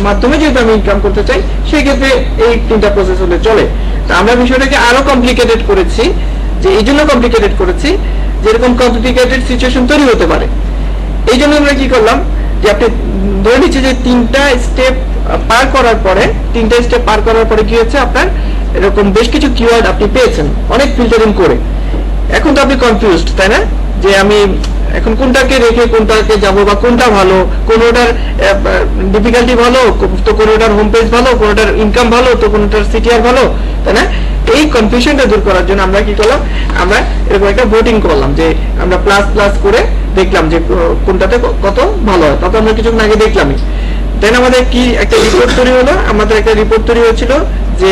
মাধ্যমে যেহেতু আমি ইনকাম করতে চাই, সেই ক্ষেত্রে এই তিনটা প্রসেস হলে চলে। তা আমরা বিষয়টাকে আরো কমপ্লিকেটেড করেছি, যে এই জন্য কমপ্লিকেটেড করেছি যেরকম কমপ্লিকেটেড সিচুয়েশন তৈরি হতে পারে। এই জন্য আমরা কি করলাম, যে আপনি ধরে নিচ্ছি যে তিনটা স্টেপ পার করার পরে কি হচ্ছে, আপনার এরকম বেশ কিছু কিওয়ার্ড আপনি পেয়েছেন অনেক ফিল্টারিং করে। এখন তো আপনি কনফিউজড, তাই না, যে আমি এখন কোনটাকে রেখে কোনটাকে যাব, বা কোনটা ভালো, কোনোটার ডিফিকাল্টি ভালো তো কোনোটার হোম পেজ ভালো, কোনোটার ইনকাম ভালো তো কোনোটার সিটিআর ভালো, তাই না? এই কনফিউশনটা দূর করার জন্য আমরা কি করলাম, আমরা এরকম একটা ভোটিং করলাম, যে আমরা প্লাস প্লাস করে দেখলাম যে কোনটাতে কত ভালো হয়। তত আমরা কিছুক্ষণ আগে দেখলামই। দেন আমাদের কি একটা রিপোর্ট তৈরি হলো, হয়েছিল যে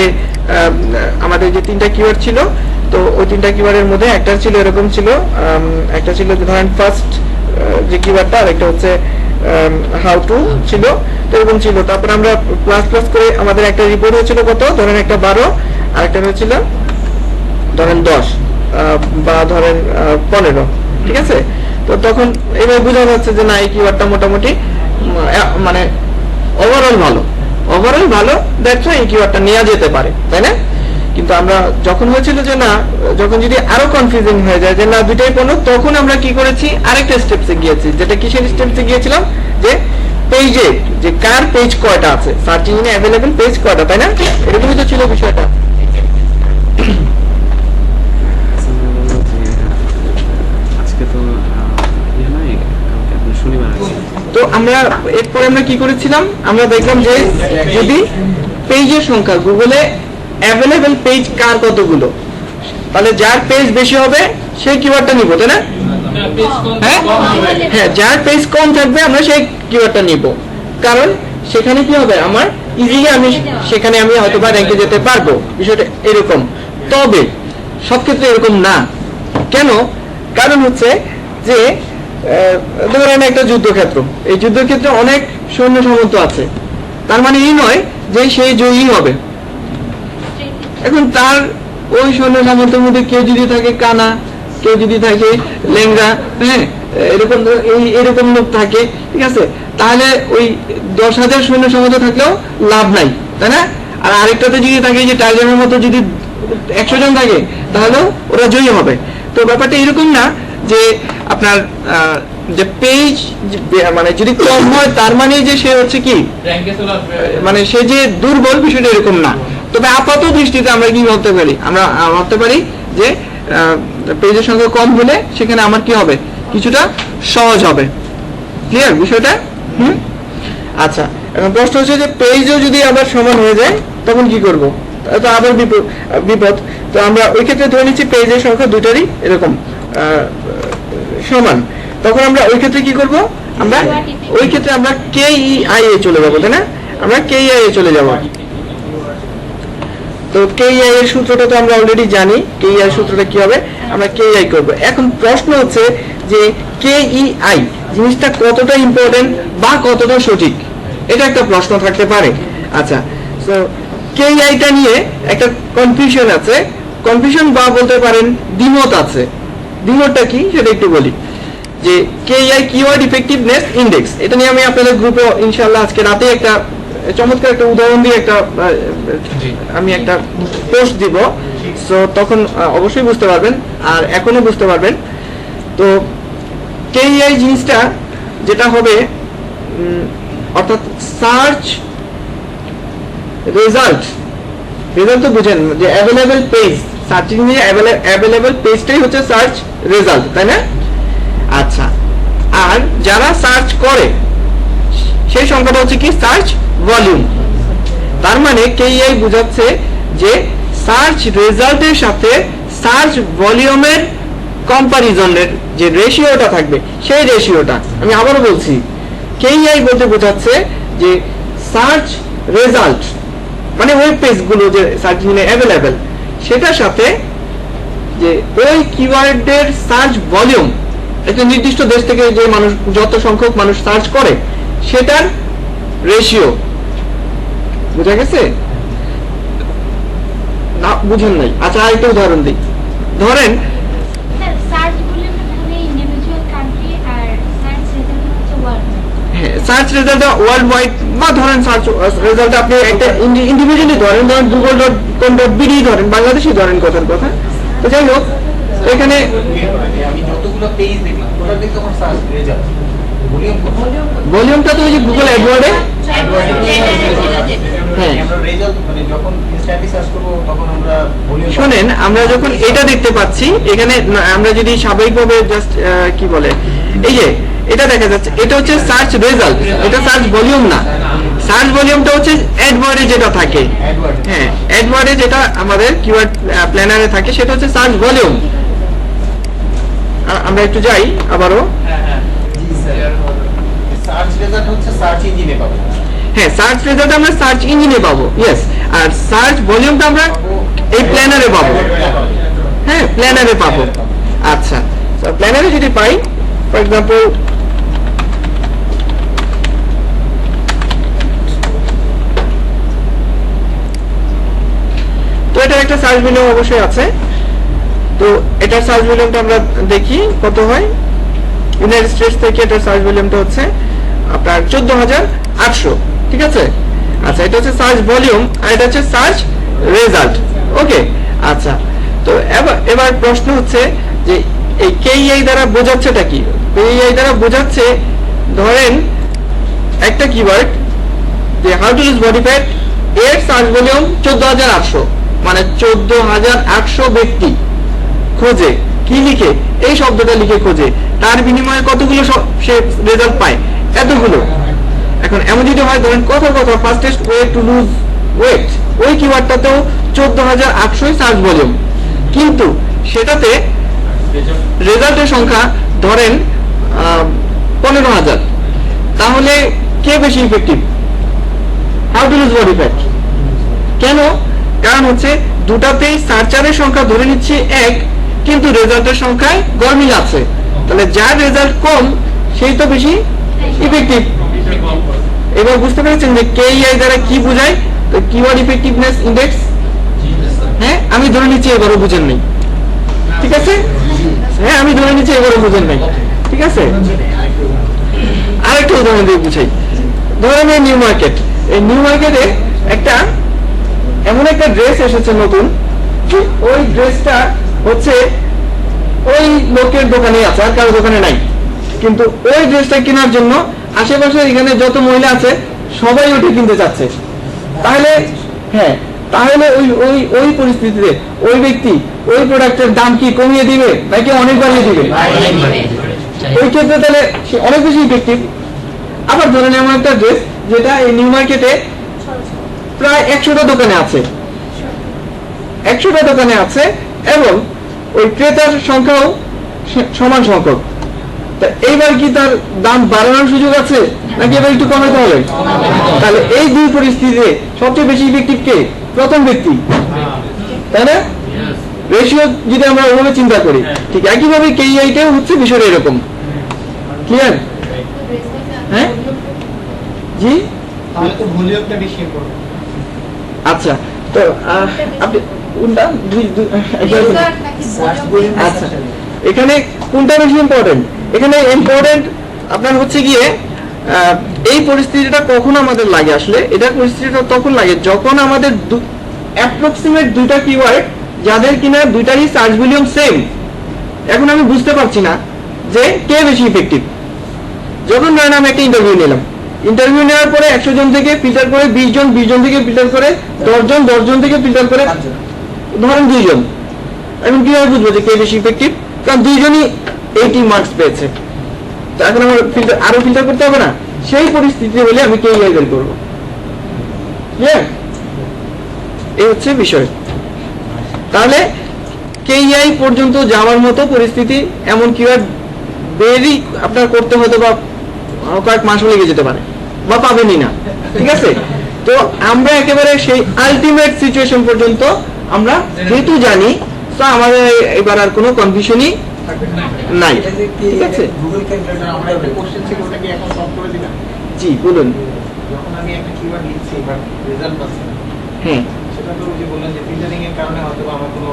আমাদের যে তিনটা কিওয়ার্ড ছিল, তো ওই তিনটা কিওয়ার্ডের মধ্যে একটা ছিল এরকম ছিল, একটা ছিল ধরেন ফার্স্ট যে কিওয়ার্ডটা, আর একটা হচ্ছে হাউ টু ছিল, তো এরকম ছিল। তারপর আমরা প্লাস প্লাস করে আমাদের একটা রিপোর্ট হয়েছিল কত, ধরেন একটা 12, আর একটা হয়েছিল ধরেন 10, বা ধরেন 15, ঠিক আছে? তো তখন এবার বোঝা যাচ্ছে যে না, এই কিওয়ার্ডটা মোটামুটি মানে ওভারঅল ভালো, দেখছো এই কিওয়ার্ডটা নেওয়া যেতে পারে, তাই না? কিন্তু আমরা যখন হয়েছিল যে না, যখন যদি আরো কনফিউজিং হয়ে যায় যে না দুইটাই পণ্য, তখন আমরা কি করেছি, আরেকটা স্টেপসে গিয়েছি, যেটা কিসের স্টেপসে গিয়েছিলাম, যে পেজে, যে কার পেজ কয়টা আছে, সার্চ ইঞ্জিনে অ্যাভেলেবল পেজ কয়টা, তাই না? এরকমই তো ছিল বিষয়টা।
আজকে তো
আমরা এরপরে আমরা কি করেছিলাম, আমরা দেখলাম যে যদি পেজের সংখ্যা গুগলে অ্যাভেলেবেল পেজ কার কতগুলো, তাহলে যার পেজ বেশি হবে সেই কিওয়ার্ডটা নিব, তাই না? হ্যাঁ হ্যাঁ, যার পেজ কম থাকবে আমরা সেই কিওয়ার্ডটা নিব, কারণ সেখানে কি হবে, আমার ইজিলি আমি সেখানে আমি হয়তো বা র্যাঙ্কে যেতে পারবো, বিষয়টা এরকম। তবে সব ক্ষেত্রে এরকম না। কেন? কারণ হচ্ছে যে ধরেন একটা যুদ্ধক্ষেত্র, এই যুদ্ধক্ষেত্রে অনেক সৈন্য সামন্ত আছে, তার মানে এই নয় যে সে জয়ী হবে। এখন তার ওই সৈন্য সামন্তের মধ্যে কেউ যদি থাকে কানা, কেউ যদি থাকে লেঙ্গা, হ্যাঁ এরকম এরকম লোক থাকে, ঠিক আছে, তাহলে ওই 10,000 সৈন্য সামন্ত থাকলেও লাভ নাই, তাই না? আর আরেকটাতে যদি থাকে যে টাইগারের মতো যদি 100 জন থাকে তাহলেও ওরা জয়ী হবে। তো ব্যাপারটা এরকম না যে আপনার যে পেজ মানে যদি কম হয় তার মানে যে সে হচ্ছে কি মানে সে যে দুর্বল, বিষয়টা এরকম না। তবে আপাত দৃষ্টিতে আমরা কি বলতে পারি, আমরা ভাবতে পারি যে পেজের সংখ্যা কম হলে সেখানে আমার কি হবে, কিছুটা সহজ হবে। ক্লিয়ার বিষয়টা? আচ্ছা, এখন প্রশ্ন হচ্ছে যে পেজও যদি আবার সমান হয়ে যায় তখন কি করব, তো আবার বিপদ। তো আমরা ওই ক্ষেত্রে ধরে নিচ্ছি পেজের সংখ্যা দুটারই এরকম সমান, তখন আমরা ওই ক্ষেত্রে কি করব, আমরা ওই ক্ষেত্রে আমরা KEI এ চলে যাবো, তাই না? আমরা KEI এ চলে যাব। তো KEI এর সূত্রটা তো আমরা অলরেডি জানি, KEI এর সূত্রটা কি হবে, আমরা KEI করব। এখন প্রশ্ন হচ্ছে যে KEI জিনিসটা কতটা ইম্পর্টেন্ট বা কতটা সঠিক, এটা একটা প্রশ্ন থাকতে পারে। আচ্ছা, সো KEI টা নিয়ে একটা কনফিউশন আছে, কনফিউশন বা বলতে পারেন দ্বিমত আছে। দ্বিমতটা কি সেটা একটু বলি। যে KEI কিওয়ার্ড ইফেক্টিভনেস ইনডেক্স, এটা নিয়ে আমি আপনাদের গ্রুপে ইনশাআল্লাহ আজকে রাতে একটা চমৎকার একটা উদাহরণ দিয়ে আমি একটা পোস্ট দিব, সো তখন অবশ্যই বুঝতে পারবেন, আর এখনো বুঝতে পারবেন। তো KEI জিনিসটা যেটা হবে, অর্থাৎ সার্চ রেজাল্ট তো বুঝেন যে অ্যাভেলেবেল পেজ, সার্চ ইঞ্জিনে অ্যাভেলেবেল পেজটাই হচ্ছে সার্চ রেজাল্ট, তাই না? আচ্ছা, আর যারা সার্চ করে সেই সংখ্যাটা হচ্ছে কি, সার্চ ভলিউম। তার মানে KEI বোঝাচ্ছে যে সার্চ রেজাল্টের সাথে সার্চ ভলিউমের কম্পারিজনের যে রেশিওটা থাকবে, সেই রেশিওটা আমি আবারও বলছি, KEI বলতে বোঝাচ্ছে যে সার্চ রেজাল্ট মানে ওয়েব পেজগুলো যে সার্চ ইঞ্জিনে অ্যাভেলেবেল, সেটার সাথে যে ওই কিওয়ার্ডের সার্চ ভলিউম, একটা নির্দিষ্ট দেশ থেকে যে মানুষ যত সংখ্যক মানুষ সার্চ করে সেটার রেশিও। বুঝা গেছে না? বুঝেন নাই? আচ্ছা, আরেকটা উদাহরণ দিই। ধরেন সার্চ রেজাল্ট ওয়ার্ল্ড ওয়াইড, বা ধরেন সার্চ রেজাল্ট আপনি একটা ইন্ডিভিজুয়ালি ধরেন google.com.bd ধরেন, বাংলাদেশি ধরেন কথার কথা। তো যাই হোক, এখানে
আমি যতগুলো পেজ দেখলাম ওটা দেখে তখন সার্চ রেজাল্ট
ভলিউমটা তো ওই যে গুগল অ্যাডওয়ার্ডে, হ্যাঁ
আমরা রেজাল্ট মানে যখন ইনস্ট্যান্টলি সার্চ করব তখন আমরা ভলিউম
শোনেন, আমরা যখন এটা দেখতে পাচ্ছি এখানে, আমরা যদি স্বাভাবিকভাবে জাস্ট কি বলে, এই যে এটা দেখা যাচ্ছে, এটা হচ্ছে সার্চ রেজাল্ট, এটা সার্চ ভলিউম না। সার্চ ভলিউমটা হচ্ছে অ্যাডওয়ার্ডে যেটা থাকে, হ্যাঁ অ্যাডওয়ার্ডে যেটা আমাদের কিওয়ার্ড প্ল্যানারে থাকে সেটা হচ্ছে সার্চ ভলিউম। আমরা একটু যাই আবারও,
সার্চ রেজাল্ট হচ্ছে সার্চ ইঞ্জিনে পাবো।
হ্যাঁ সার্চ রেজাল্ট আমরা সার্চ ইঞ্জিনে পাবো, ইয়েস। আর সার্চ ভলিউমটা আমরা এই প্ল্যানারে পাবো, হ্যাঁ প্ল্যানারে পাবো। আচ্ছা, প্ল্যানারে যদি পাই, ফর এক্সাম্পল তো এটার একটা সার্চ ভলিউম অবশ্যই আছে। তো এটার সার্চ ভলিউমটা আমরা দেখি কত হয়। ইউনাইটেড স্টেটস থেকে এটার সার্চ ভলিউমটা হচ্ছে আপনার 14,800, ঠিক আছে? আচ্ছা, এটা হচ্ছে সার্চ ভলিউম আর এটা হচ্ছে সার্চ রেজাল্ট, ওকে। আচ্ছা, তো এবার প্রশ্ন হচ্ছে যে এই KEI দ্বারা বোঝাচ্ছেটা কি? KEI দ্বারা বোঝাচ্ছে, ধরেন একটা কিওয়ার্ড যে হাউ টু ইউজ মডিফাইড, এর সার্চ ভলিউম 14,800, মানে 14,800 ব্যক্তি খোঁজে, কি লিখে, এই শব্দটা লিখে খোঁজে, তার বিনিময়ে কতগুলো সে রেজাল্ট পায়, এতগুলো। এখন এমন যদি হয় ধরেন কথার কথা fastest way to lose weight, ওই কিওয়ার্ডটাতেও 14,800 সার্চ ভলিউম, কিন্তু সেটাতে রেজাল্টের সংখ্যা ধরেন 15,000, তাহলে কে বেশি effective? How to lose body fat. কেন? কারণ হচ্ছে দুটাতেই সার্চারের সংখ্যা ধরে নিচ্ছে এক, কিন্তু রেজাল্টের সংখ্যায় গরমিল আছে, তাহলে যার রেজাল্ট কম সেই তো বেশি ইফেক্টিভ। এবার বুঝতে পেরেছেন যে কেইআই দ্বারা কি বোঝায়? তো কিওয়ার্ড ইফেক্টিভনেস ইনডেক্স। হ্যাঁ, আমি ধরে নিচ্ছি এবারও বুঝেন নাই, ঠিক আছে? হ্যাঁ, আমি ধরে নিচ্ছি এবারও বুঝেন নাই, ঠিক আছে? আরেকটা উদাহরণ দিয়ে বুঝাই। ধরেন এই নিউ মার্কেট, এই নিউ মার্কেটে একটা এমন একটা ড্রেস এসেছে নতুন, ওই ড্রেসটা হচ্ছে ওই লোকের দোকানে আছে, আর কারো দোকানে নাই, কিন্তু ওই ড্রেসটা কেনার জন্য আশেপাশে এখানে যত মহিলা আছে সবাই ওটা কিনতে চাচ্ছে। তাহলে হ্যাঁ, তাহলে ওই ওই ওই পরিস্থিতিতে ওই ব্যক্তি ওই প্রোডাক্টের দাম কি কমিয়ে দিবে নাকি অনেক বাড়িয়ে দিবে? ওই ক্ষেত্রে তাহলে সে অনেক বেশি ইফেক্টিভ। আবার ধরেন এমন একটা ড্রেস যেটা এই নিউ মার্কেটে প্রায় 100টা দোকানে আছে, 100টা দোকানে আছে এবং ওই ক্রেতার সংখ্যাও সমান সংখ্যক। তা এইবার কি তার দাম বাড়ানোর সুযোগ আছে নাকি এবার একটু কমাতে হবে? তাহলে এই দুই পরিস্থিতিতে সবচেয়ে বেশি ইফেক্টিভ কে? প্রথম ব্যক্তি, তাই না? রেশিও যদি আমরা ওইভাবে চিন্তা করি, ঠিক একইভাবে কেইআইটাও হচ্ছে বিষয়টা এরকম। ক্লিয়ার? হ্যাঁ জি,
তাহলে তো ভলিউমটা বেশি ইম্পর্টেন্ট।
আচ্ছা, তো আপনি কোনটা আচ্ছা, এখানে কোনটা বেশি ইম্পর্টেন্ট? এখানে ইম্পর্টেন্ট আপনার হচ্ছে গিয়ে এই পরিস্থিতিটা কখন আমাদের লাগে? আসলে এটা পরিস্থিতিটা তখন লাগে যখন আমাদের অ্যাপ্রক্সিমেট দুইটা কিওয়ার্ড যাদের কিনা দুইটারই সার্চ ভলিউম সেম, এখন আমি বুঝতে পারছি না যে কে বেশি ইফেক্টিভ। যখন ধরেন আমি একটা ইন্টারভিউ নিলাম, ইন্টারভিউ নেওয়ার পরে 100 জন থেকে ফিল্টার করে 20 জন, 20 জন থেকে ফিল্টার করে 10 জন, 10 জন থেকে ফিল্টার করে ধরেন 2 জন, এখন কিভাবে বুঝবো যে কে বেশি ইফেক্টিভ? কারণ 2 জনই 80 মার্কস পেয়েছে, তো এখন আমার আরো ফিল্টার করতে হবে না। সেই পরিস্থিতি হলে আমি কেইআই বের করবো। এই হচ্ছে বিষয়। তাহলে কেইআই পর্যন্ত যাওয়ার মতো পরিস্থিতি এমন কিওয়ার্ড বেরই আপনার করতে হতো বা কয়েক মাসও লেগে যেতে পারে বা পাবেনই না, ঠিক আছে? তো আমরা একেবারে সেই আলটিমেট সিচুয়েশন পর্যন্ত আমরা যেহেতু জানি, তো আমাদের এবার আর কোনো কনফিউশনই নাই, ঠিক আছে?
গুগল ক্যালকুলেটর আমরা একটা কোশ্চেন ছিল, ওটা কি এখন সলভ করে দিবেন?
জি বলুন।
যখন আমি একটা কিওয়ার্ড লিখছি বাট রেজাল্ট পাচ্ছি না,
হ্যাঁ,
সেটা তো ওই যে বললেন যে ফিল্টারিং এর কারণে হয়তো আমার কোনো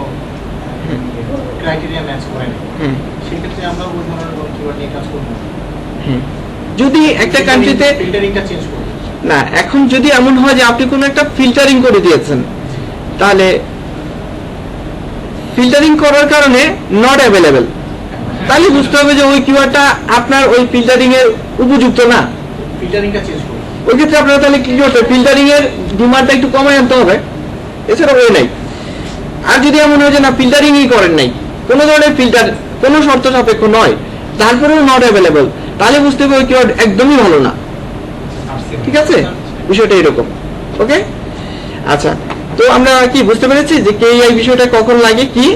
ক্রাইটেরিয়া ম্যাচ করে না,
হ্যাঁ,
সেক্ষেত্রে আমরা ওই ধরনের কোনো কিওয়ার্ড নিয়ে কাজ করব।
হ্যাঁ। যদি একটা কান্ট্রিতে
ফিল্টারিংটা চেঞ্জ করব
না, এখন যদি এমন হয় যে আপনি কোনো একটা ফিল্টারিং করে দিয়েছেন, তাহলে ফিল্টারিং করার কারণে নট অ্যাভেলেবেল, তাহলে বুঝতে হবে যে ওই কিওয়ার্ডটা আপনার ওই ফিল্টারিং এর উপযুক্ত না।
ফিল্টারিংটা চেঞ্জ করব।
ওই ক্ষেত্রে আপনারা তাহলে কি করতে, ফিল্টারিং এর ডিমান্ডটা একটু কমায় আনতে হবে, এছাড়া ওই নাই। আর যদি এমন হয় যে না ফিল্টারিংই করেন নাই, কোনো ধরনের ফিল্টার কোনো শর্ত সাপেক্ষ নয়, তারপরেও নট অ্যাভেলেবল, তাহলে বুঝতে হবে ওই কিওয়ার্ড একদমই ভালো না, ঠিক আছে? বিষয়টা এরকম। ওকে, আচ্ছা, তো আমরা কি বুঝতে পেরেছি যে কেইআই বিষয়টা কখন লাগে কি?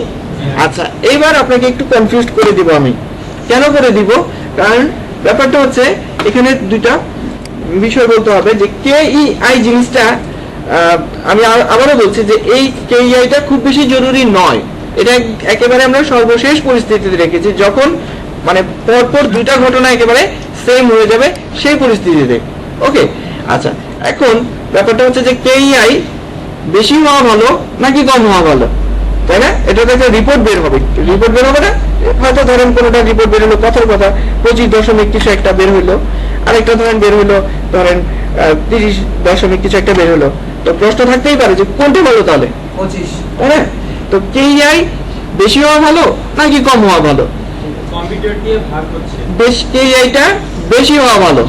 আচ্ছা, এইবার আপনাকে একটু কনফিউজ করে দিব আমি। কেন করে দিব? কারণ ব্যাপারটা হচ্ছে এখানে দুইটা বিষয় বলতে হবে যে কেইআই জিনিসটা, আমি আবারও বলছি যে এই কেইআইটা খুব বেশি জরুরি নয়, এটা একেবারে আমরা সর্বশেষ পরিস্থিতিতে রেখেছি, যখন মানে পরপর দুইটা ঘটনা একেবারে সেম হয়ে যাবে সেই পরিস্থিতিতে। ওকে, আচ্ছা, এখন ব্যাপারটা হচ্ছে যে কেইআই বেশি হওয়া ভালো নাকি কম হওয়া ভালো, তাই না? এটা একটা রিপোর্ট বের হবে, রিপোর্ট বের হবে না? হয়তো ধরেন কোনোটা রিপোর্ট বের হলো কথার কথা 25 কিছু একটা বের হইলো, আরেকটা ধরেন বের হইলো ধরেন 30 কিছু একটা বের হলো, তো প্রশ্ন থাকতেই পারে যে কোনটা ভালো তাহলে,
25,
তাই না? তো কেইআই বেশি হওয়া ভালো নাকি কম হওয়া ভালো?
কম্পিউটার দিয়ে ভাগ হচ্ছে,
কেইআইটা বেশি হওয়া ভালো।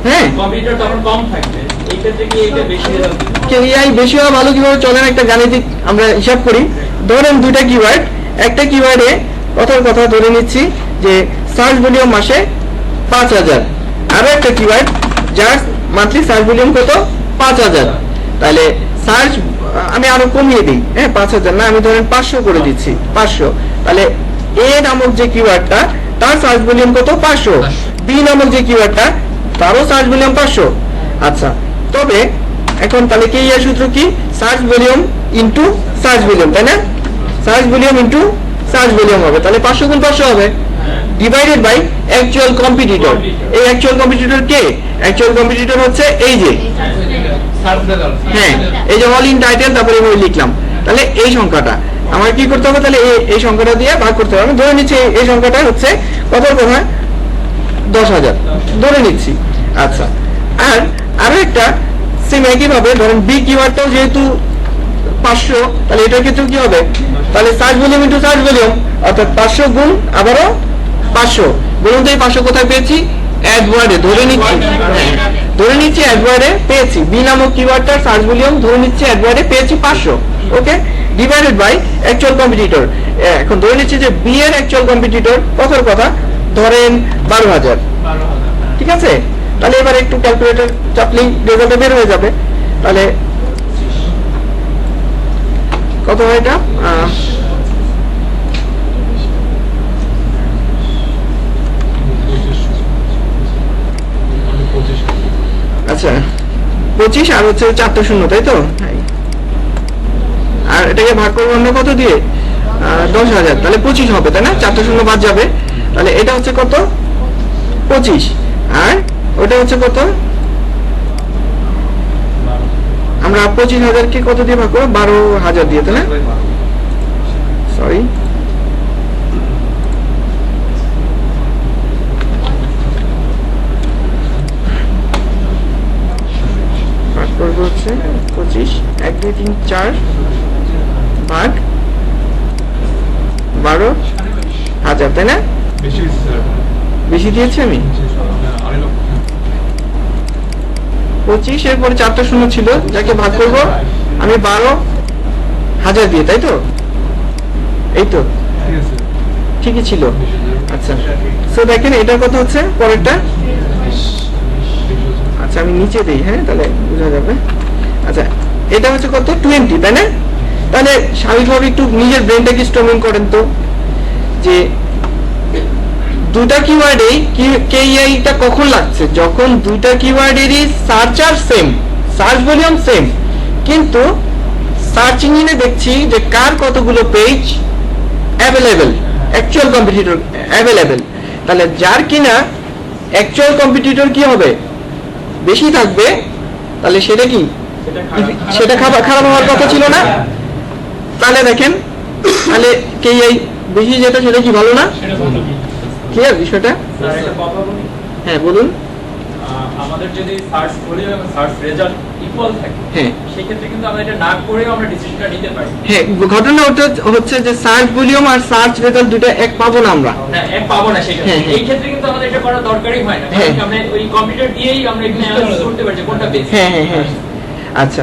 হ্যাঁ,
কম্পিউটার তখন কম থাকবে, এই ক্ষেত্রে কি এটা বেশি হবে?
কেইআই বেশি হওয়া ভালো কিভাবে চলেন একটা গাণিতিক আমরা হিসাব করি। ধরেন দুইটা কিওয়ার্ড, একটা কিওয়ার্ডে কথার কথা ধরে নিচ্ছি যে সার্চ ভলিউম মাসে 5000, আরো একটা কিওয়ার্ড যার মান্থলি সার্চ ভলিউম কত 5000, তাহলে সার্চ আমি আরো কমিয়ে দিই, হ্যাঁ 5000 না, আমি ধরেন 500 করে দিচ্ছি, 500। তাহলে এ নামক যে কিওয়ার্ডটা তার সার্চ ভলিউম কত 500, বি নামক যে কিওয়ার্ডটা তারও সার্চ ভলিউম 500। আচ্ছা, তবে এখন তাহলে কি এর সূত্র কি, search volume into search volume, তাই না? Search volume into search volume হবে, তাহলে 500 গুণ 500 হবে, ডিভাইডেড বাই অ্যাকচুয়াল কম্পিটিটর। এই অ্যাকচুয়াল কম্পিটিটর কে? অ্যাকচুয়াল কম্পিটিটর হচ্ছে এই যে, হ্যাঁ এই যে অল ইন টাইটেল, তারপরে আমি লিখলাম, তাহলে এই সংখ্যাটা আমার কি করতে হবে, তাহলে এই সংখ্যাটা দিয়ে ভাগ করতে হবে। আমি ধরে নিচ্ছি এই সংখ্যাটা হচ্ছে কত কথা 10,000 ধরে নিচ্ছি। আচ্ছা, আর আরো একটা সেম একই ভাবে ধরেন বি কিওয়ার্ডটাও যেহেতু 500, তাহলে এটার ক্ষেত্রে কি হবে, তাহলে search volume into search volume, অর্থাৎ 500 গুণ আবারও 500। বলুন তো এই 500 কোথায় পেয়েছি? অ্যাডওয়ার্ডে ধরে নিচ্ছি, ধরে নিচ্ছি অ্যাডওয়ার্ডে পেয়েছি, বি নামক কিওয়ার্ডটার সার্চ ভলিউম ধরে নিচ্ছি অ্যাডওয়ার্ডে পেয়েছি 500, ওকে, ডিভাইডেড বাই অ্যাকচুয়াল কম্পিটিটর। এখন ধরে নিচ্ছি যে বি এর অ্যাকচুয়াল কম্পিটিটর কথার কথা ধরেন 12,000, ঠিক আছে? তাহলে এবার একটু ক্যালকুলেটর চাপলেই রেজাল্টটা বের হয়ে যাবে। তাহলে কত হয় এটা? আচ্ছা 25 আর হচ্ছে 4টা শূন্য, তাই তো? আর এটাকে ভাগ করবো অন্য কত দিয়ে? 10,000, তাহলে 25 হবে, তাই না? 4টা শূন্য বাদ যাবে, তাহলে এটা হচ্ছে কত 25, আর ওটা হচ্ছে কত? আমরা 25,000 কে কত দিয়ে ভাগ করবো? 12,000 দিয়ে, তাই না? সরি, ভাগ করবো হচ্ছে 25, 1 2 3 4 ভাগ 12,000, তাই না?
বেশি
বেশি দিয়েছি আমি? 25 এর পরে 4টা শূন্য ছিল, যাকে ভাগ করব আমি 12,000 দিয়ে, তাই তো? এই তো ঠিকই ছিল। আচ্ছা, সো দেখেন এটার কথা হচ্ছে পরেরটা। আচ্ছা আমি নিচে দিই, হ্যাঁ তাহলে বোঝা যাবে। আচ্ছা এটা হচ্ছে কত 20, তাই না? তাহলে স্বাভাবিকভাবে একটু নিজের ব্রেনটাকে স্ট্রমিং করেন তো, যে দুটা কিওয়ার্ডেই কেইআইটা কখন লাগছে, যখন দুইটা কিওয়ার্ডেরই সার্চার সেম, সার্চ ভলিউম সেম, কিন্তু সার্চ ইঞ্জিনে দেখছি যে কার কতগুলো page available, actual competitor available, তাহলে যার কিনা অ্যাকচুয়াল কম্পিটিটর কি হবে বেশি থাকবে, তাহলে সেটা কি, সেটা খারাপ হওয়ার কথা ছিল না? তাহলে দেখেন, তাহলে কেইআই বেশি যেটা সেটা কি ভালো না? ক্লিয়ার বিষয়টা? হ্যাঁ বলুন।
আমাদের যদি সার্চ ভলিউম এবং সার্চ রেজাল্ট ইকুয়াল থাকে,
হ্যাঁ
সেই ক্ষেত্রে কিন্তু আমরা এটা না করেও আমরা ডিসিশনটা নিতে পারি।
হ্যাঁ, ঘটনা ওটা হচ্ছে যে সার্চ ভলিউম আর সার্চ রেজাল্ট দুটো এক পাবো না আমরা।
হ্যাঁ, এক পাবো না সেটা। এই ক্ষেত্রে কিন্তু আমাদের এটা করা দরকারই হয় না, কারণ আমরা ওই কম্পিউটার দিয়েই আমরা এখানে অ্যানালাইসিস করতে পারি যে কোনটা বেশি।
হ্যাঁ হ্যাঁ হ্যাঁ, আচ্ছা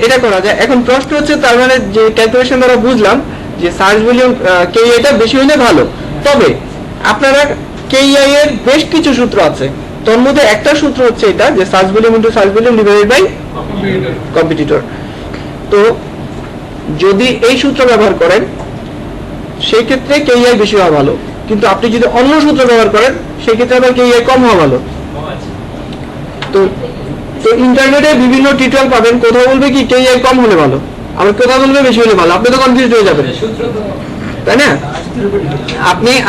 এটা করা যায়। এখন প্রশ্ন হচ্ছে, তার মানে যে ক্যালকুলেশন দ্বারা বুঝলাম যে সার্চ ভলিউম কেইআইটা বেশি হলে ভালো, তবে আপনারা কেইআই এর বেশ কিছু সূত্র আছে, তোর মধ্যে একটা সূত্র হচ্ছে এটা যে search volume into search volume divided by competitor. তো যদি এই সূত্র ব্যবহার করেন সেই ক্ষেত্রে কেইআই বেশি হওয়া ভালো, কিন্তু আপনি যদি অন্য সূত্র ব্যবহার করেন সেই ক্ষেত্রে আবার কেইআই কম হওয়া ভালো। তো তো ইন্টারনেটে বিভিন্ন টিউটোরিয়াল পাবেন, কোথাও বলবে কি কেইআই কম হলে ভালো, আবার কোথাও বলবে বেশি হলে ভালো, আপনি তো কনফিউজড হয়ে যাবেন, তাই না?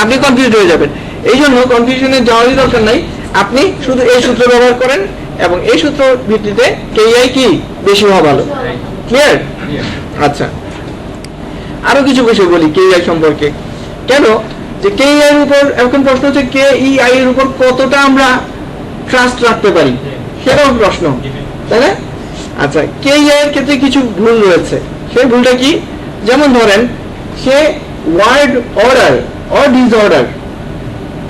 আপনি কনফিউজড হয়ে যাবেন। এই জন্য কনফিউশনে যাওয়ারই দরকার নাই, আপনি শুধু এই সূত্র ব্যবহার করেন এবং এই সূত্র ভিত্তিতে কেইআই কি বেশি হওয়া ভালো। ক্লিয়ার? আচ্ছা, আরো কিছু বিষয় বলি কেইআই সম্পর্কে। কেন যে কেইআই এর উপর এখন প্রশ্ন হচ্ছে কেইআই এর উপর কতটা আমরা ট্রাস্ট রাখতে পারি, সেটাও প্রশ্ন, তাই না? আচ্ছা, কেইআই এর ক্ষেত্রে কিছু ভুল রয়েছে। সেই ভুলটা কি? যেমন ধরেন সে ওয়ার্ড অর্ডার অর ডিসঅর্ডার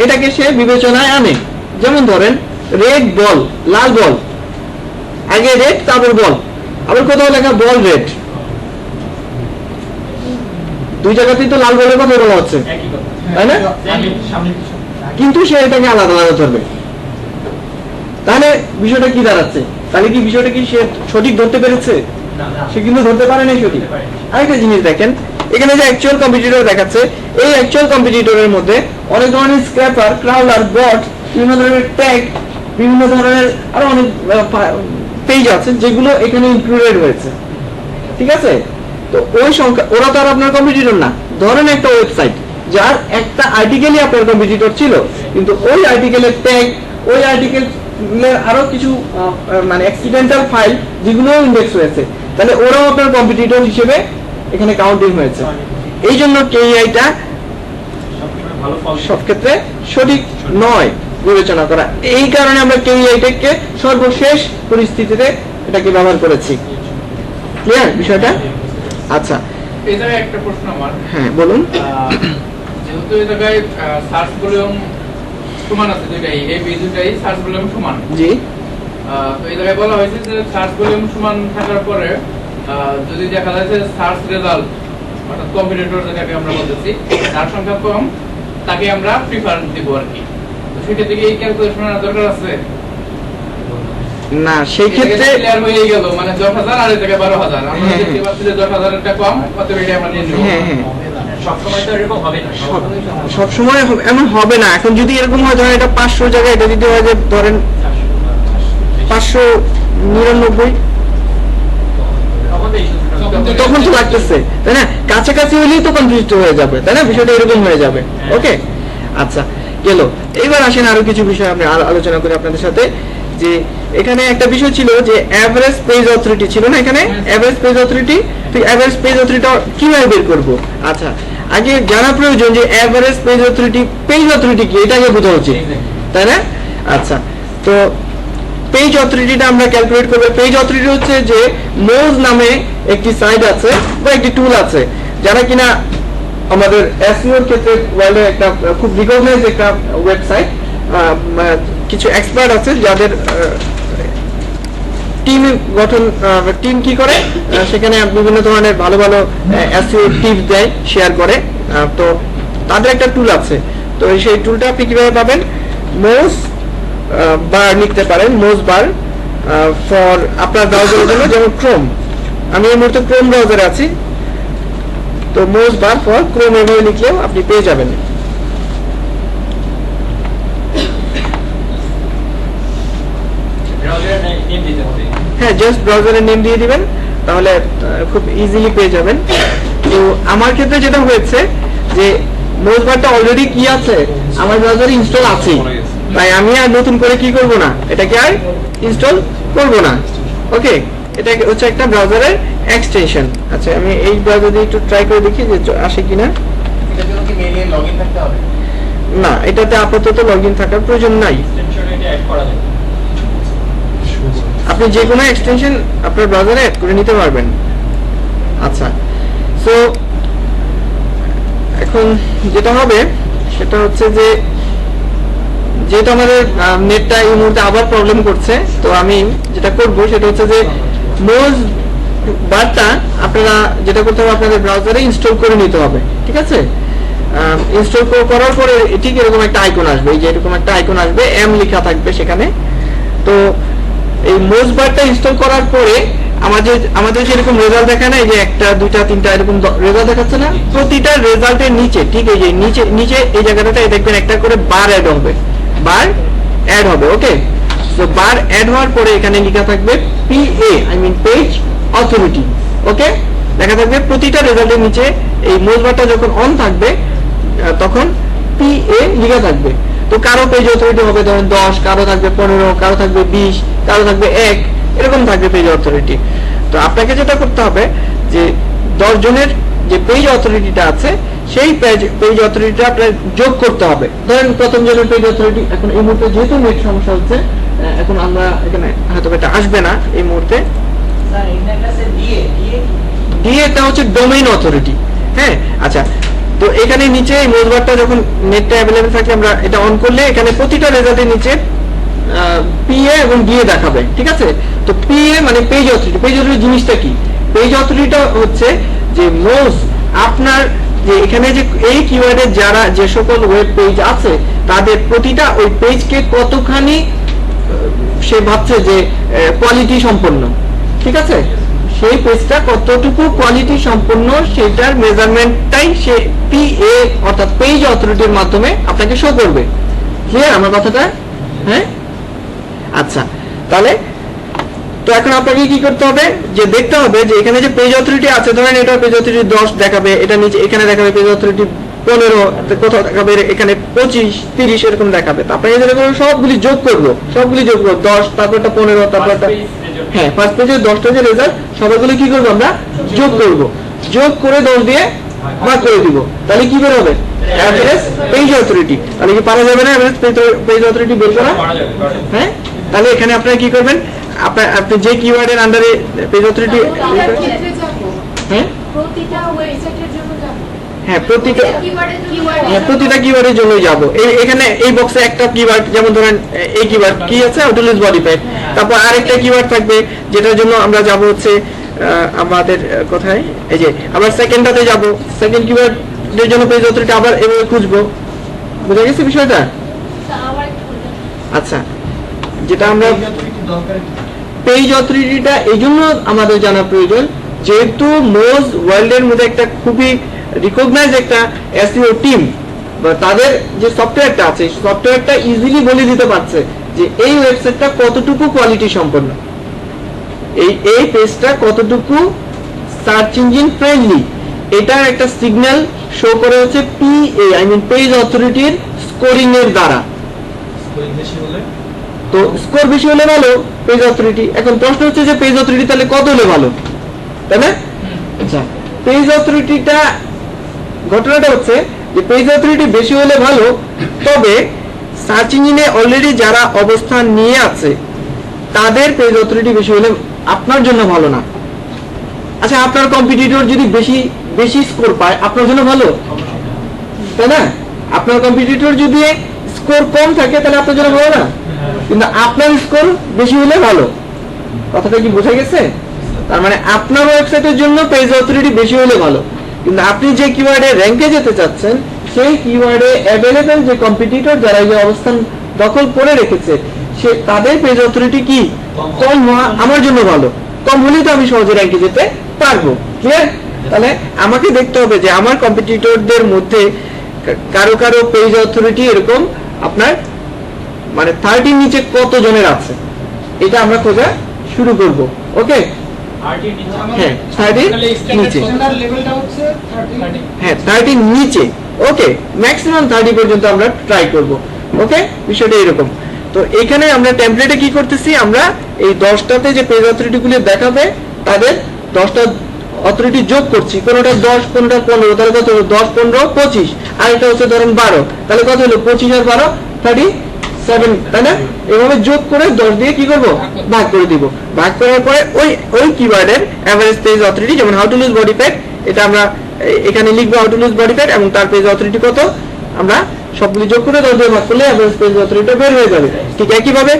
এটাকে সে বিবেচনায় আনে। যেমন ধরেন রেড বল, লাল বল, আগে রেড তারপর বল, আবার কোথাও লেখা বল রেড, দুই জায়গাতেই তো লাল বলের কথা বলা হচ্ছে, তাই না? কিন্তু সে এটাকে আলাদা আলাদা ধরবে। তাহলে বিষয়টা কি দাঁড়াচ্ছে? তাহলে কি বিষয়টা কি সে সঠিক ধরতে পেরেছে? সে কিন্তু ধরতে পারে নাই সঠিক। আরেকটা জিনিস দেখেন, এখানে যে অ্যাকচুয়াল কম্পিটিটর দেখাচ্ছে, এই অ্যাকচুয়াল কম্পিটিটরের মধ্যে অনেক ধরনের স্ক্র্যাপার, ক্রাউলার, বট, বিভিন্ন ধরনের ট্যাগ, বিভিন্ন ধরনের আরো অনেক পেজ আছে যেগুলো এখানে ইনক্লুডেড হয়েছে, ঠিক আছে? তো ওই সংখ্যা, ওরা তো আর আপনার কম্পিটিটর না। ধরেন একটা ওয়েবসাইট যার একটা আর্টিকেলই আপনার কম্পিটিটর ছিল, কিন্তু ওই আর্টিকেলের ট্যাগ, ওই আর্টিকেলের আরো কিছু মানে অ্যাক্সিডেন্টাল ফাইল যেগুলো ইন্ডেক্স হয়েছে, তাহলে ওরাও আপনার কম্পিটিটর হিসেবে এখানে কাউন্টিং হয়েছে। এই জন্য কেইআইটা সব ক্ষেত্রে সঠিক নয় বিবেচনা করা। এই কারণে আমরা কেইআইটাকে সর্বশেষ পরিস্থিতিতে এটাকে ব্যবহার করেছি। ক্লিয়ার বিষয়টা? আচ্ছা,
এই জায়গায় একটা প্রশ্ন আমার।
হ্যাঁ বলুন।
যেহেতু এই জায়গায় সার্চ ভলিউম সমান আছে, দুইটাই এই দুইটাই সার্চ ভলিউম সমান।
জি।
তো এই জায়গায় বলা হয়েছে যে সার্চ ভলিউম সমান থাকার পরে যদি দেখা যায় যে সার্চ রেজাল্ট অর্থাৎ কম্পিটিটর যেটাকে আমরা বলতেছি তার সংখ্যা কম, তাকে আমরা প্রিফারেন্স দিব আর কি। তো সেক্ষেত্রে কি এই ক্যালকুলেশনের দরকার আছে?
না, সেই ক্ষেত্রে
ক্লিয়ার হয়ে গেল, মানে 10,000 আর এই জায়গায় 12,000, আমরা দেখতে পাচ্ছি যে 10,000 এরটা কম, অতএব এটা আমরা নিয়ে নেব।
হ্যাঁ হ্যাঁ,
সবসময় তো এরকম হবে না।
সব সময় এমন হবে না। এখন যদি এরকম হয়, ধরেন এটা 500 জায়গায় এটা যদি হয় যে ধরেন 599, তখন তো লাগতেছে, তাই না? কাছাকাছি হলেই তো কনফিউজ হয়ে যাবে, তাই না? বিষয়টা এরকম হয়ে যাবে। ওকে, আচ্ছা গেল। এবার আসেন আরো কিছু বিষয় আমরা আলোচনা করি আপনাদের সাথে। যে এখানে একটা বিষয় ছিল যে এভারেজ পেজ অথরিটি ছিল না, এখানে এভারেজ পেজ অথরিটি। তো এভারেজ পেজ অথরিটি কিভাবে বের করব? আচ্ছা, আগে জানা প্রয়োজন যে এভারেজ পেজ অথরিটি কি, এটা আগে বোঝা উচিত, তাই না? আচ্ছা, তো পেজ অথরিটিটা আমরা ক্যালকুলেট করব। পেজ অথরিটি হচ্ছে যে মোজ নামে একটি সাইট আছে বা একটি টুল আছে, যারা কিনা আমাদের এসইওর ক্ষেত্রে ওয়ার্ল্ডে একটা খুব রিকগনাইজড একটা ওয়েবসাইট। কিছু এক্সপার্ট আছে যাদের টিম কি করে, সেখানে বিভিন্ন ধরনের ভালো ভালো এসইও টিপস দেয়, শেয়ার করে। তো তাদের একটা টুল আছে। তো সেই টুলটা আপনি কিভাবে পাবেন? মোজ বার লিখতে পারেন, মোজ বার ফর আপনার ব্রাউজারের জন্য, যেমন ক্রোম। আমি এই মুহূর্তে ক্রোম ব্রাউজারে আছি, তো মোজ বার ফর ক্রোম এভাবে লিখলেও আপনি পেয়ে যাবেন। হ্যাঁ, জাস্ট ব্রাউজারের নেম দিয়ে দিবেন, তাহলে খুব ইজিলি পেয়ে যাবেন। তো আমার ক্ষেত্রে যেটা হয়েছে যে মোজ বারটা অলরেডি কি আছে, আমার ব্রাউজারে ইনস্টল আছে, তাই আমি আর নতুন করে কি করব না, এটাকে আর ইনস্টল করব না। ওকে, এটা হচ্ছে একটা ব্রাউজারের এক্সটেনশন। আচ্ছা, আমি এই ব্রাউজার দিয়ে একটু ট্রাই করে দেখি যে আসে কিনা।
এটার জন্য কি মেইলে লগইন থাকতে হবে?
না, এটাতে আপাতত লগইন থাকার প্রয়োজন নাই। আপনি যে কোনো এক্সটেনশন আপনার ব্রাউজারে অ্যাড করে নিতে পারবেন। আচ্ছা, সো এখন যেটা হবে সেটা হচ্ছে যে যেহেতু আমাদের নেটটা এই মুহূর্তে আবার প্রবলেম করছে, তো আমি যেটা করব সেটা হচ্ছে যে মোজ বারটা আপনারা যেটা করতে হবে, আপনাদের ব্রাউজারে ইনস্টল করে নিতে হবে, ঠিক আছে? ইনস্টল করার পরে ঠিক এরকম একটা আইকন আসবে, এই যে এরকম একটা আইকন আসবে, এম লেখা থাকবে সেখানে। তো এই মোজ বারটা ইনস্টল করার পরে আমাদের যেরকম রেজাল্ট দেখায় না, এই যে 1, 2, 3 এরকম রেজাল্ট দেখাচ্ছে না, প্রতিটা রেজাল্টের নিচে, ঠিক এই যে নিচে এই জায়গাটাতে দেখবেন একটা করে বার অ্যাড হবে। ওকে, তো বার অ্যাড হওয়ার পরে এখানে লেখা থাকবে PA, I mean page authority. Okay, লেখা থাকবে প্রতিটা রেজাল্টের নিচে। এই মোজ বারটা যখন অন থাকবে তখন PA লেখা থাকবে। তো কারো পেজ অথরিটি হবে ধরেন 10, কারো থাকবে 15, কারো থাকবে 20, কারো থাকবে 1, এরকম থাকবে পেজ অথরিটি। তো আপনাকে যেটা করতে হবে যে 10 জনের যে পেজ অথরিটিটা আছে, সেই পেজ অথরিটিটা আপনার যোগ করতে হবে। ধরেন প্রথম জনের পেজ অথরিটি, এখন এই মুহূর্তে যেহেতু নেট সমস্যা হচ্ছে, এখন আমরা এখানে হয়তো এটা আসবে না এই মুহূর্তে। এটা হচ্ছে ডোমেইন অথরিটি। হ্যাঁ, আচ্ছা, তো এখানে নিচে এই মোজ বারটা যখন নেটটা অ্যাভেলেবল থাকে, আমরা এটা অন করলে এখানে প্রতিটা রেজাল্টের নিচে PA এবং DA দেখাবে, ঠিক আছে? তো PA মানে পেজ অথরিটি। পেজ অথরিটি জিনিসটা কি? পেজ অথরিটিটা হচ্ছে যে মোজ আপনার যে এখানে যে এই কিওয়ার্ডে যারা যে সকল ওয়েব পেজ আছে, তাদের প্রতিটা ওই পেজকে কতখানি সে ভাবছে যে কোয়ালিটি সম্পন্ন, ঠিক আছে, সেই পেজটা কতটুকু কোয়ালিটি সম্পন্ন সেটার মেজারমেন্টটাই সে পিএ অর্থাৎ পেজ অথরিটির মাধ্যমে আপনাকে শো করবে। ক্লিয়ার আমার কথাটা? হ্যাঁ, আচ্ছা, তাহলে তো এখন আপনাকে কি করতে হবে, যে দেখতে হবে যে এখানে যে পেজ অথরিটি আছে, ধরেন এটা পেজ অথরিটি 10 দেখাবে, এটা নিচে এখানে দেখাবে পেজ অথরিটি 15, কোথাও দেখাবে এখানে 25, 30 এরকম দেখাবে। তারপরে এদের সবগুলি যোগ করবো, 10, তারপরটা 15, তারপরটা, হ্যাঁ, ফার্স্ট পেজের 10টা যে রেজাল্ট সবগুলো কি করবো আমরা যোগ করব, যোগ করে 10 দিয়ে ভাগ করে দিব, তাহলে কি বের হবে অ্যাভারেজ পেজ অথরিটি। তাহলে কি পারা যাবে না অ্যাভারেজ পেজ অথরিটি বের করা? হ্যাঁ, তাহলে এখানে আপনারা কি করবেন, আপনি যে কিওয়ার্ডের আন্ডারে পেজ অথরিটি, হ্যাঁ
প্রতিটা ওয়েবসাইটের জন্য যাব।
হ্যাঁ প্রতিটা কিওয়ার্ডের জন্য যাব। এখানে এই বক্সে একটা কিওয়ার্ড, যেমন ধরেন এই কিওয়ার্ড কি আছে, আউটলুজ বডি প্যাক, তারপর আরেকটা কিওয়ার্ড থাকবে যেটার জন্য আমরা যাব হচ্ছে আমাদের কোথায়, এই যে আমরা সেকেন্ডটাতে যাব, সেকেন্ড কিওয়ার্ডের জন্য পেজ অথরিটি আবার এভাবে খুঁজবো। বুঝা গেছে বিষয়টা? আচ্ছা, যেটা আমরা পেজ অথরিটিটা এই জন্য আমাদের জানা প্রয়োজন, যেহেতু মোজ ওয়ার্ল্ডের মধ্যে একটা খুবই রিকগনাইজ একটা এসইও টিম বা তাদের যে সফটওয়্যারটা আছে, সফটওয়্যারটা ইজিলি বলে দিতে পারছে যে এই ওয়েবসাইটটা কতটুকু কোয়ালিটি সম্পন্ন, এই পেজটা কতটুকু সার্চ ইঞ্জিন ফ্রেন্ডলি, এটার একটা সিগন্যাল শো করে হচ্ছে পিএ, আই মিন পেজ অথরিটির স্কোরিং এর দ্বারা। তো স্কোর বেশি হলে ভালো পেজ অথরিটি। এখন প্রশ্ন হচ্ছে যে পেজ অথরিটি তাহলে কত হলে ভালো, তাই না? আচ্ছা, পেজ অথরিটিটা, ঘটনাটা হচ্ছে যে পেজ অথরিটি বেশি হলে ভালো, তবে সার্চ ইঞ্জিনে অলরেডি যারা অবস্থান নিয়ে আছে তাদের পেজ অথরিটি বেশি হলে আপনার জন্য ভালো না। আচ্ছা, আপনার কম্পিটিটর যদি বেশি স্কোর পায় আপনার জন্য ভালো, তাই না? আপনার কম্পিটিটর যদি স্কোর কম থাকে তাহলে আপনার জন্য ভালো না, কিন্তু আপনার স্কোর বেশি হলে ভালো। কথাটা কি বোঝা গেছে? তার মানে আপনার ওয়েবসাইটের জন্য পেজ অথরিটি বেশি হলে ভালো, কিন্তু আপনি যে কিওয়ার্ডে র‍্যাঙ্কে যেতে চাচ্ছেন সেই কিওয়ার্ডে অ্যাভেলেবল যে কম্পিটিটর যারা এই অবস্থান দখল করে রেখেছে সে তাদের পেজ অথরিটি কি কম হওয়া আমার জন্য ভালো, কম হলেই তো আমি সহজে র‍্যাঙ্কে যেতে পারবো। ক্লিয়ার? তাহলে আমাকে দেখতে হবে যে আমার কম্পিটিটরদের মধ্যে কারো কারো পেজ অথরিটি এরকম আপনার মানে 30 নিচে কত জনের আছে, এটা আমরা খোঁজা শুরু করব। ওকে, হ্যাঁ 30 নিচে, হ্যাঁ 30 নিচে, ওকে, ম্যাক্সিমাম 30 পর্যন্ত আমরা ট্রাই করব। ওকে, বিষয়টা এরকম। তো এখানে আমরা টেমপ্লেটে কি করতেছি, আমরা এই 10টাতে যে পেজ অথরিটি গুলি দেখাবে তাদের 10টা অথরিটি যোগ করছি, কোনটা 10 কোনটা 15, তাহলে কত হলো 10 15 25, আর এটা হচ্ছে ধরেন 12, তাহলে কত হলো 25 আর 12 37, তাই না? এভাবে যোগ করে 10 দিয়ে কি করব ভাগ করে দিব। ভাগ করার পরে ওই কিওয়ার্ডের এভারেজ পেজ অথরিটি, যেমন how to lose body pack, এটা আমরা এখানে লিখবো how to lose body pack এবং তার পেজ অথরিটি কত, আমরা সবগুলি যোগ করে 10 দিয়ে ভাগ করলে এভারেজ পেজ অথরিটি বের হয়ে যাবে। ঠিক একই ভাবে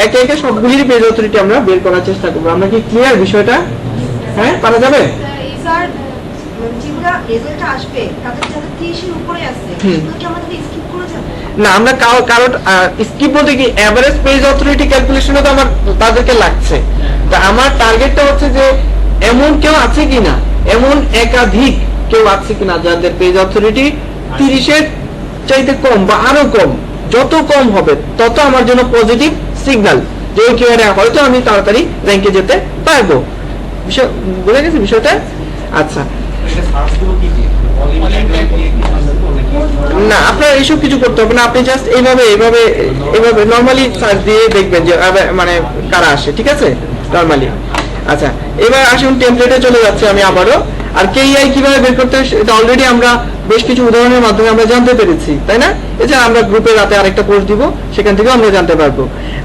একে একে সবগুলির পেজ অথরিটি আমরা বের করার চেষ্টা করব। আমরা কি ক্লিয়ার বিষয়টা? হ্যাঁ, পারা যাবে?
স্যার, যেগুলা রেজাল্ট আসবে তাদের যাদের 30 এর উপরে আছে সেগুলো কি আমাদের স্কিপ করে যাব
না? আমরা কারণ স্কিপ বলতে কি এভারেজ পেজ অথরিটি ক্যালকুলেশনে তো আমার তাদেরকে লাগছে। তা আমার টার্গেটটা হচ্ছে যে এমন কেউ আছে কিনা, এমন একাধিক কেউ আছে কিনা যাদের পেজ অথরিটি 30 এর চাইতে কম বা আরো কম। যত কম হবে তত আমার জন্য পজিটিভ সিগন্যাল যে ওই কিওয়ার্ডে হয়তো আমি তাড়াতাড়ি র‍্যাঙ্কে যেতে পারবো। বিষয় বুঝে গেছে বিষয়টা? আচ্ছা, না আপনার এইসব কিছু করতে হবে না, আপনি জাস্ট এইভাবে নরমালি সার্চ দিয়ে দেখবেন যে মানে কারা আসে, ঠিক আছে, নরমালি। আচ্ছা, এবার আসুন টেমপ্লেটে চলে যাচ্ছে আমি আবারও। আর কেইআই কিভাবে বের করতে হয় এটা অলরেডি আমরা বেশ কিছু উদাহরণের মাধ্যমে আমরা জানতে পেরেছি, তাই না? এছাড়া আমরা গ্রুপে রাতে আরেকটা পোস্ট দিব, সেখান থেকেও আমরা জানতে পারবো।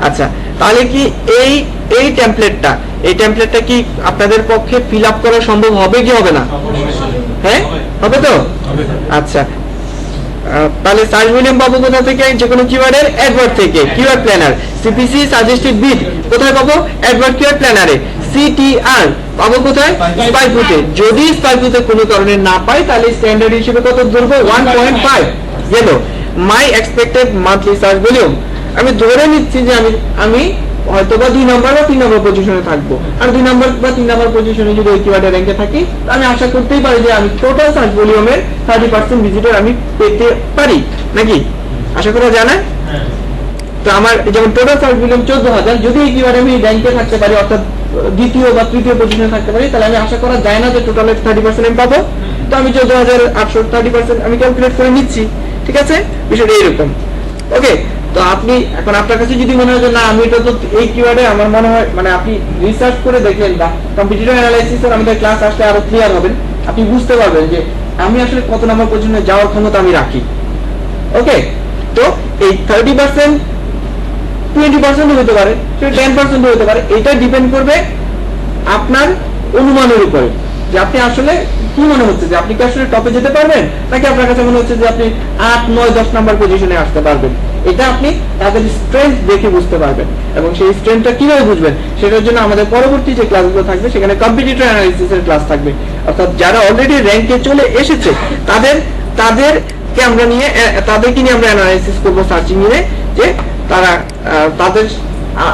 আচ্ছা, তাহলে কি এই টেমপ্লেটটা কি আপনাদের পক্ষে ফিল আপ করা সম্ভব হবে কি হবে না? হ্যাঁ, হবে তো? আচ্ছা, তাহলে সার্চ ভলিউম পাবো কোথা থেকে? যে কোনো কিওয়ার্ডের অ্যাডওয়ার্ড থেকে, keyword planner, CPC suggested bid কোথায় পাবো? Edward keyword প্ল্যানারে। সিটিআর পাবো কোথায়? স্পাইকুতে। যদি স্পাইকুতে কোনো কারণে না পাই তাহলে স্ট্যান্ডার্ড হিসেবে কত ধরবো? 1.5 গেল। মাই এক্সপেক্টেড মান্থলি সার্চ ভলিউম, আমি ধরে নিচ্ছি যে আমি হয়তো বা 2 নাম্বার বা 3 নাম্বার পজিশনে থাকবো। আর 2 নাম্বার বা 3 নাম্বার পজিশনে যদি ওই কিওয়ার্ডে র্যাঙ্কে থাকি, আমি আশা করতেই পারি যে আমি টোটাল সার্চ ভলিউমের 30% ভিজিটর আমি পেতে পারি, নাকি? আশা করা যায় না? তো আমার যেমন টোটাল সার্চ ভলিউম 14000, যদি এই কিওয়ার্ডে আমি র্যাঙ্কে থাকতে পারি, অর্থাৎ দ্বিতীয় বা তৃতীয় পজিশনে থাকতে পারি, তাহলে আমি আশা করা যায় না যে টোটালের 30% আমি পাবো। তো আমি 14800 30% আমি ক্যালকুলেট করে নিচ্ছি, ঠিক আছে? বিষয়টা এরকম। ওকে, তো আপনি এখন আপনার কাছে যদি মনে হয় যে না আমি এটা তো এই কিওয়ার্ডে আমার মনে হয়, মানে আপনি রিসার্চ করে দেখলেন বা কম্পিটিটিভ অ্যানালাইসিসের আমাদের ক্লাস আসলে আরো ক্লিয়ার হবেন, আপনি বুঝতে পারবেন যে আমি আসলে কত নাম্বার পজিশনে যাওয়ার ক্ষমতা আমি রাখি। ওকে, তো এই 30% 20% হতে পারে, 10% হতে পারে, এটা ডিপেন্ড করবে আপনার অনুমানের উপরে যে আপনি আসলে কি মনে হচ্ছে যে আপনি কি আসলে টপে যেতে পারবেন, নাকি আপনার কাছে মনে হচ্ছে যে আপনি 8, 9, 10 নাম্বার পজিশনে আসতে পারবেন। এটা আপনি তাদের স্ট্রেংথ দেখে বুঝতে পারবেন, এবং সেই স্ট্রেংথটা কিভাবে বুঝবেন সেটার জন্য আমাদের পরবর্তী যে ক্লাসগুলো থাকবে সেখানে কম্পিটিটিভ অ্যানালাইসিসের ক্লাস থাকবে, অর্থাৎ যারা অলরেডি র্যাঙ্কে চলে এসেছে তাদেরকে আমরা নিয়ে তাদেরকে নিয়ে আমরা অ্যানালাইসিস করব সার্চিং নিয়ে, যে তারা তাদের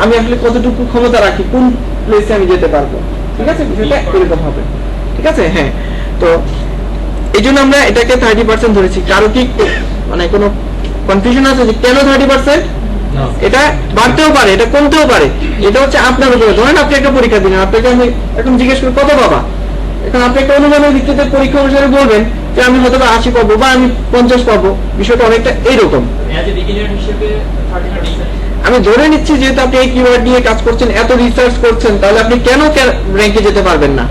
আমি আসলে কতটুকু ক্ষমতা রাখি, কোন প্লেসে আমি যেতে পারবো। ঠিক আছে, বিষয়টা এরকম হবে। ঠিক আছে, হ্যাঁ। তো এই জন্য আমরা এটাকে 30% ধরেছি। কারো কি মানে কোনো কনফিউশন আছে যে কেন 30%? এটা বাড়তেও পারে, এটা কমতেও পারে, এটা হচ্ছে আপনার উপরে। ধরেন আপনি একটা পরীক্ষা দিলেন, আপনাকে আমি এখন জিজ্ঞেস করি কত পাবা, এখন আপনি একটা অনুমানের ভিত্তিতে পরীক্ষা অনুসারে বলবেন যে আমি হয়তো 80 পাবো বা আমি 50 পাবো। বিষয়টা অনেকটা এইরকম। আমি ধরে নিচ্ছি যেহেতু আপনি এই কিওয়ার্ড নিয়ে কাজ করছেন, এত রিসার্চ করছেন, তাহলে আপনি কেন র্যাঙ্কে যেতে পারবেন না?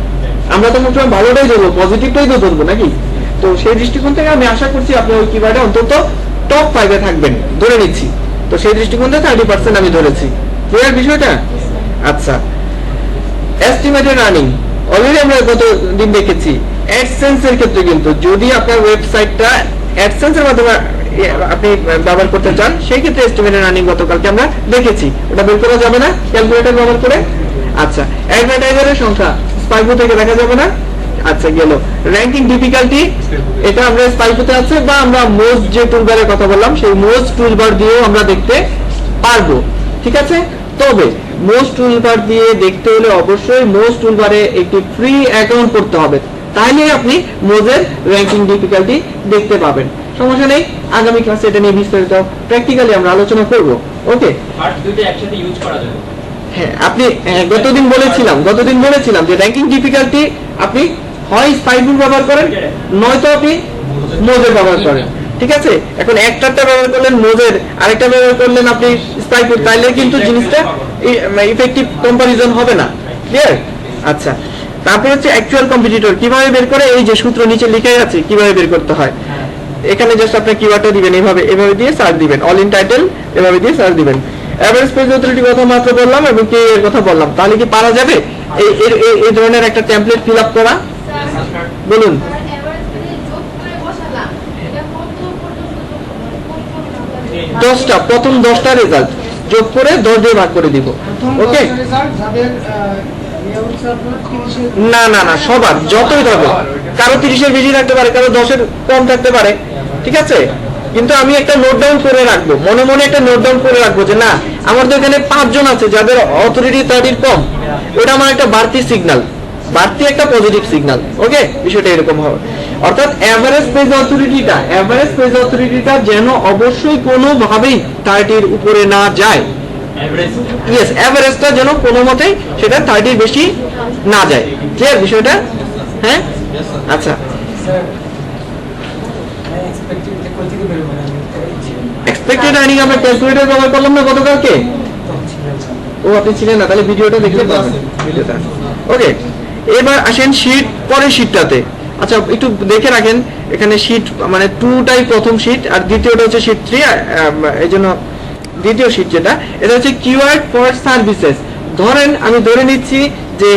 আমরা তো সবসময় ভালোটাই ধরবো, পজিটিভটাই তো ধরবো, নাকি? তো সেই দৃষ্টিকোণ থেকে আমি আশা করছি আপনি ওই কিওয়ার্ডে অন্তত টপ 5 এ থাকবেন, ধরে নিচ্ছি। তো সেই দৃষ্টিকোণ থেকে 30% আমি ধরেছি। ক্লিয়ার বিষয়টা? আচ্ছা, এস্টিমেটেড আর্নিং অলরেডি আমরা গত দিন দেখেছি। অ্যাডসেন্স এর ক্ষেত্রে কিন্তু যদি আপনার ওয়েবসাইটটা অ্যাডসেন্স এর মাধ্যমে আপনি ব্যবহার করতে চান, সেই ক্ষেত্রে এস্টিমেটেড আর্নিং গতকালকে আমরা দেখেছি। ওটা বের করা যাবে না ক্যালকুলেটর ব্যবহার করে? আচ্ছা, অ্যাডভার্টাইজারের সংখ্যা স্পাইকো থেকে দেখা যাবে না? আচ্ছা, গেল। র‍্যাঙ্কিং ডিফিকাল্টি, এটা আমরা স্পাইকোতে আছে, বা আমরা মোজ যে টুলবারের কথা বললাম সেই মোজ টুলবার দিয়েও আমরা দেখতে পারবো। ঠিক আছে, তবে মোজ টুলবার দিয়ে দেখতে হলে অবশ্যই মোজ টুলবারে একটি ফ্রি অ্যাকাউন্ট করতে হবে, তাহলে আপনি মোজের র‍্যাঙ্কিং ডিফিকাল্টি দেখতে পাবেন। সমস্যা নেই, আগামী ক্লাসে এটা নিয়ে বিস্তারিত প্র্যাকটিক্যালি আমরা আলোচনা করব। ওকে,
আর দুটো একসাথে ইউজ করা যাবে।
হ্যাঁ, আপনি গতদিন বলেছিলাম যে র‍্যাঙ্কিং ডিফিকাল্টি আপনি হয় স্পাইকুল ব্যবহার করেন, নয়তো আপনি মোজের ব্যবহার করেন। ঠিক আছে, এখন একটা ব্যবহার করলেন মোজের, আরেকটা ব্যবহার করলেন আপনি স্পাইকুল, তাইলে কিন্তু জিনিসটা ইফেক্টিভ কম্পারিজন হবে না। ক্লিয়ার? আচ্ছা, তারপর হচ্ছে অ্যাকচুয়াল কম্পিটিটর কিভাবে বের করে, এই যে সূত্র নিচে লিখে আছে কিভাবে বের করতে হয়। এখানে জাস্ট আপনি কিওয়ার্ডটা দিবেন, এভাবে দিয়ে সার্চ দিবেন, অল ইন টাইটেল এভাবে দিয়ে সার্চ দিবেন। এভারেজ পেজ অথরিটি কথা মাত্র বললাম এবং কে এর কথা বললাম, তাহলে কি পারা যাবে এই ধরনের একটা টেমপ্লেট ফিল আপ করা? বলুন। প্রথম 10টা রেজাল্ট যোগ করে 10 দিয়ে ভাগ করে দিব। ওকে, না না না, সবার যতই থাকবে, কারো 30-এর বেশি থাকতে পারে, কারো 10-এর কম থাকতে পারে। ঠিক আছে, কিন্তু আমি একটা নোট ডাউন করে রাখবো, মনে মনে একটা নোট ডাউন করে রাখবো যে না আমার তো এখানে 5 জন আছে যাদের অথরিটি 30 কম, ওটা আমার একটা বাড়তি সিগন্যাল, বাড়তি একটা পজিটিভ সিগন্যাল। ওকে, বিষয়টা এরকম হবে। অর্থাৎ এভারেজ পেজ অথরিটিটা যেন অবশ্যই কোনোভাবেই 30-এর উপরে না যায়। ইয়েস, এভারেজটা যেন কোনো মতেই সেটা 30-এর বেশি না যায়। ক্লিয়ার বিষয়টা? হ্যাঁ, আচ্ছা। এক্সপেক্টেড আর্নিং আমরা ক্যালকুলেটর ব্যবহার করলাম না গতকালকে? ও, আপনি ছিলেন না, তাহলে ভিডিওটা দেখলে পাবেন। ওকে, এবার আসেন শীট, পরের শীটটাতে। আচ্ছা, একটু দেখে রাখেন, এখানে শীট মানে 2টাই প্রথম শীট, আর দ্বিতীয়টা হচ্ছে শীট 3। এই জন্য দ্বিতীয় শীট যেটা, এটা হচ্ছে কিওয়ার্ড ফর সার্ভিসেস। ধরেন আমি ধরে নিচ্ছি যে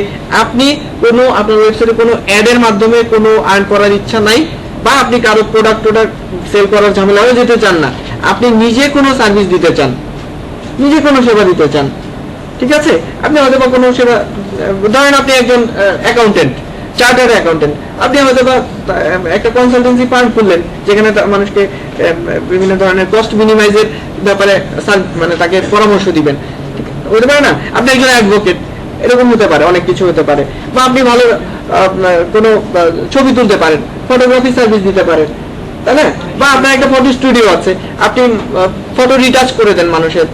আপনি কোনো আপনার ওয়েবসাইটে কোনো অ্যাডের মাধ্যমে কোনো আর্ন করার ইচ্ছা নাই, বা আপনি কারো প্রোডাক্ট সেল করার ঝামেলাও যেতে চান না, আপনি নিজে কোনো সার্ভিস দিতে চান, নিজে কোনো সেবা দিতে চান। ঠিক আছে, আপনি হয়তো বা কোনো সেবা, ধরেন আপনি একজন অ্যাকাউন্টেন্ট, চার্টার্ড অ্যাকাউন্টেন্ট, আপনি হয়তো বা একটা কনসালটেন্সি ফার্ম খুললেন যেখানে মানুষকে বিভিন্ন ধরনের কস্ট মিনিমাইজের ব্যাপারে মানে তাকে পরামর্শ দিবেন। হতে পারে না, আপনি একজন অ্যাডভোকেট, এরকম হতে পারে, অনেক কিছু হতে পারে। বা আপনি ভালো কোনো ছবি তুলতে পারেন, ফটোগ্রাফি সার্ভিস দিতে পারেন, তাই না? বা আপনার একটা ফটো স্টুডিও আছে, আপনি ফটো রিটাচ করে দেন মানুষের,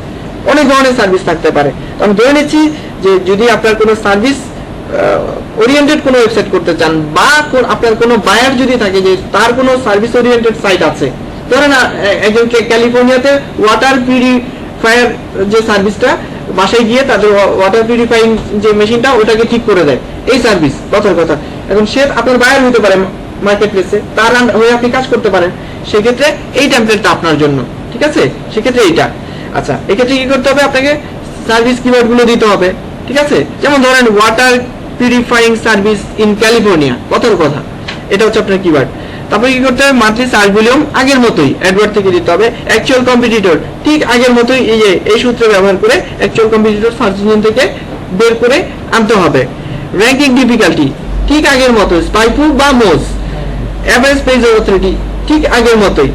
অনেক ধরনের সার্ভিস থাকতে পারে। তো আমি ধরে নিচ্ছি যে যদি আপনার কোনো সার্ভিস ওরিয়েন্টেড কোনো ওয়েবসাইট করতে চান, বা আপনার কোনো বায়ার যদি থাকে যে তার কোনো সার্ভিস ওরিয়েন্টেড সাইট আছে, ধরেন একজন ক্যালিফোর্নিয়াতে ওয়াটার পিউরিফায়ার যে সার্ভিসটা, বাসায় গিয়ে তাদের ওয়াটার পিউরিফাইং যে মেশিনটা ওটাকে ঠিক করে দেয়, এই সার্ভিস কথার কথা। এখন সে আপনার বায়ার হতে পারে মার্কেট প্লেসে, তার হয়ে আপনি কাজ করতে পারেন, সেক্ষেত্রে এই টেমপ্লেটটা আপনার জন্য, ঠিক আছে? সেক্ষেত্রে এইটা। আচ্ছা, এক্ষেত্রে কি করতে হবে? আপনাকে সার্ভিস কিওয়ার্ড গুলো দিতে হবে, ঠিক আছে? যেমন ধরেন water purifying service in California, কথার কথা, এটা হচ্ছে আপনার কিওয়ার্ড। তারপরে কি করতে হবে? মান্থলি সার্চ ভলিউম আগের মতোই অ্যাডওয়ার্ড থেকে দিতে হবে। অ্যাকচুয়াল কম্পিটিটর ঠিক আগের মতোই, এই সূত্র ব্যবহার করে অ্যাকচুয়াল কম্পিটিটর সার্চ ইঞ্জিন থেকে বের করে আনতে হবে। র্যাঙ্কিং ডিফিকাল্টি ঠিক আগের মতো, স্পাইফু বা মোজ। অ্যাভারেজ পেজ অথরিটি ঠিক আগের মতোই।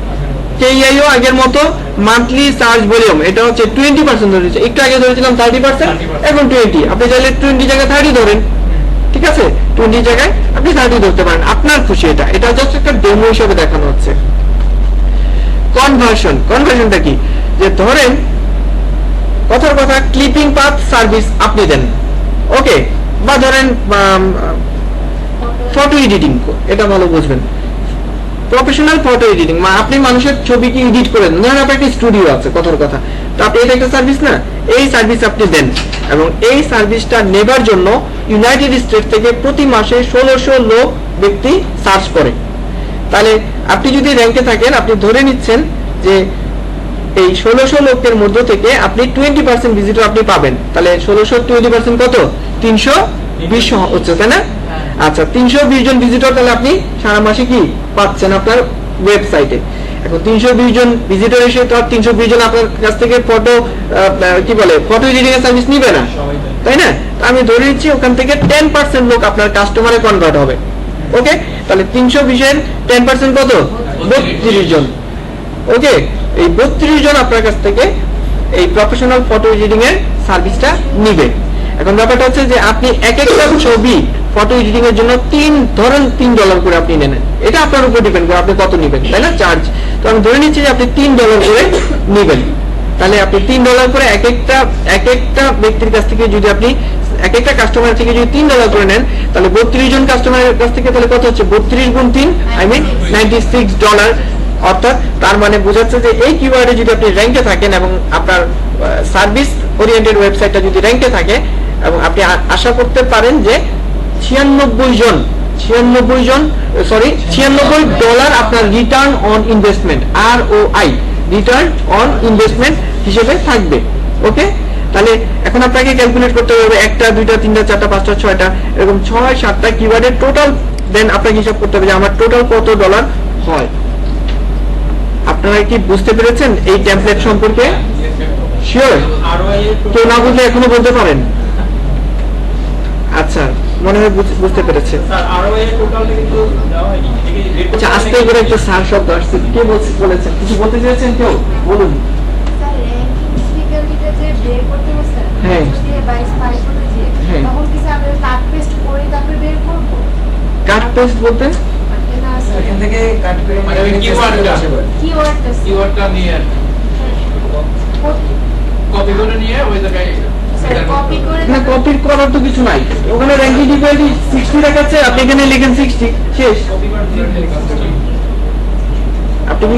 কেইআইও আগের মতো। মান্থলি সার্চ ভলিউম এটা হচ্ছে 20% ধরেছে, একটু আগে ধরেছিলাম 30%, এখন 20। আপনি চাইলে 20 জায়গায় 30 ধরেন, ঠিক আছে? 20 জায়গায় আপনি 30 ধরতে পারেন, আপনার খুশি। এটা জাস্ট একটা ডেমো হিসেবে দেখানো হচ্ছে। কনভার্সনটা কি? যে ধরেন কথার কথা ক্লিপিং পাথ সার্ভিস আপনি দেন, ওকে, বা ধরেন ফটো এডিটিং, এটা ভালো বুঝবেন, প্রফেশনাল ফটো এডিটিং, মানে আপনি মানুষের ছবিকে এডিট করে দেন। ধরেন আপনার একটা স্টুডিও আছে, কথার কথা, তো আপনি এটা একটা সার্ভিস না, এই সার্ভিস আপনি দেন, এবং এই সার্ভিসটা নেবার জন্য ইউনাইটেড স্টেট থেকে প্রতি মাসে 1600 লোক ব্যক্তি সার্চ করে। তাহলে আপনি যদি র্যাঙ্কে থাকেন, আপনি ধরে নিচ্ছেন যে এই 1600 লোকের মধ্য থেকে আপনি 20% ভিজিটর আপনি পাবেন। তাহলে 1600 20% কত? 320 হচ্ছে, তাই না? আচ্ছা, 320 জন ভিজিটর তাহলে আপনি সারা মাসে কি পাচ্ছেন আপনার ওয়েবসাইটে। এখন 320 জন ভিজিটর এসে তো 320 জন আপনার কাছ থেকে ফটো এডিটিং এর সার্ভিস নিবে না, তাই না? তো আমি ধরে নিচ্ছি ওখান থেকে 10% লোক আপনার কাস্টমারে কনভার্ট হবে, ওকে? তাহলে 320 এর 10% কত? 32 জন, ওকে? এই 32 জন আপনার কাছ থেকে এই প্রফেশনাল ফটো এডিটিং এর সার্ভিসটা নিবে। এখন ব্যাপারটা হচ্ছে যে আপনি এক একটা ছবি ফটো এডিটিং এর জন্য $3 করে আপনি নেন, এটা আপনার উপর ডিপেন্ড করে আপনি কত নেবেন, তাই না? চার্জ। তো আমি ধরে নিচ্ছি যে আপনি $3 করে নেবেন। তাহলে আপনি $3 করে এক একটা ব্যক্তির কাছ থেকে যদি আপনি এক একটা কাস্টমার থেকে যদি $3 করে নেন, তাহলে 32 জন কাস্টমারের কাছ থেকে তাহলে কত হচ্ছে? 32 গুণ 3 $96। অর্থাৎ তার মানে বোঝাচ্ছে যে এই কিওয়ার্ডে যদি আপনি র্যাঙ্কে থাকেন এবং আপনার সার্ভিস ওরিয়েন্টেড ওয়েবসাইটটা যদি র্যাঙ্কে থাকে, এবং আপনি আশা করতে পারেন যে $96 আপনার return on investment, ROI, return on investment হিসেবে থাকবে, ওকে? তাহলে এখন আপনাকে ক্যালকুলেট করতে হবে 1টা 2টা 3টা 4টা 5টা 6টা এরকম 6-7টা কিওয়ার্ডের টোটাল, দেন আপনাকে হিসাব করতে হবে যে আমার টোটাল কত ডলার হয়। আপনারা কি বুঝতে পেরেছেন এই টেমপ্লেট সম্পর্কে? শিওর? তো না বুঝলে এখনো বলতে পারেন। আচ্ছা, মনে হয় বুঝতে পেরেছে। আচ্ছা, আস্তে করে একটা স্যার শব্দ আসছে, কে বলেছেন? কিছু বলতে চেয়েছেন কেউ? বলুন।
স্যার র্যাঙ্কিং ডিফিকাল্টিটা যে বের করতে হবে স্যার,
হ্যাঁ।
যদি বাই স্পাই করতে যে
হ্যাঁ।
তখন কি স্যার আমরা কাট পেস্ট করে তারপরে বের করব?
কাট পেস্ট বলতে
মানে না স্যার,
এখান থেকে কাট করে
মানে ওই কিওয়ার্ডটা নিয়ে কপি করে নিয়ে ওই জায়গায়
স্যার কপি করে
না, কপি করার তো কিছু নাই, ওখানে র্যাঙ্কিং ডিফিকাল্টি 60 দেখাচ্ছে, আপনি এখানে লিখেন 60, শেষ। আপনি কি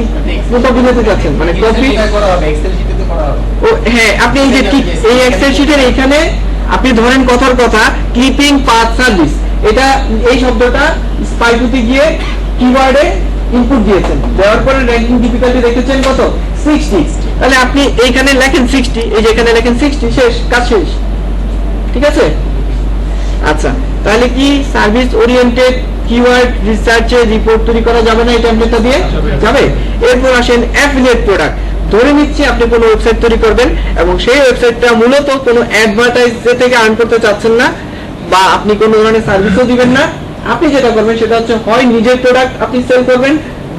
কপি নিতে যাচ্ছেন? মানে কপি
করা হবে, এক্সেল শিটে তো করা হবে।
ও হ্যাঁ, আপনি এই যে ঠিক এই এক্সেল শিটের এখানে আপনি ধরেন কথার কথা ক্লিপিং পাথ সার্ভিস, এটা এই শব্দটা স্পাইকুতে গিয়ে কিওয়ার্ডে ইনপুট দিয়েছেন, দেওয়ার পরে র্যাঙ্কিং ডিফিকাল্টি রেখেছেন কত? 60। তাহলে আপনি এইখানে লেখেন 60, এই যে এখানে লেখেন 60, শেষ, কাজ শেষ, ঠিক আছে? আচ্ছা, তাহলে কি সার্ভিস ওরিয়েন্টেড কিওয়ার্ড রিসার্চে রিপোর্ট তৈরি করা যাবে না এই টেমপ্লেটটা দিয়ে? যাবে। এরপর আসেন অ্যাফিলিয়েট প্রোডাক্ট। ধরে নিচ্ছি আপনি কোনো ওয়েবসাইট তৈরি করবেন এবং সেই ওয়েবসাইটটা মূলত কোনো অ্যাডভার্টাইজ থেকে আর্ন করতে চাচ্ছেন না, বা আপনি কোনো ধরনের সার্ভিসও দিবেন না। আপনি যেটা করবেন সেটা হচ্ছে হয় নিজের প্রোডাক্ট আপনি সেল করবেন,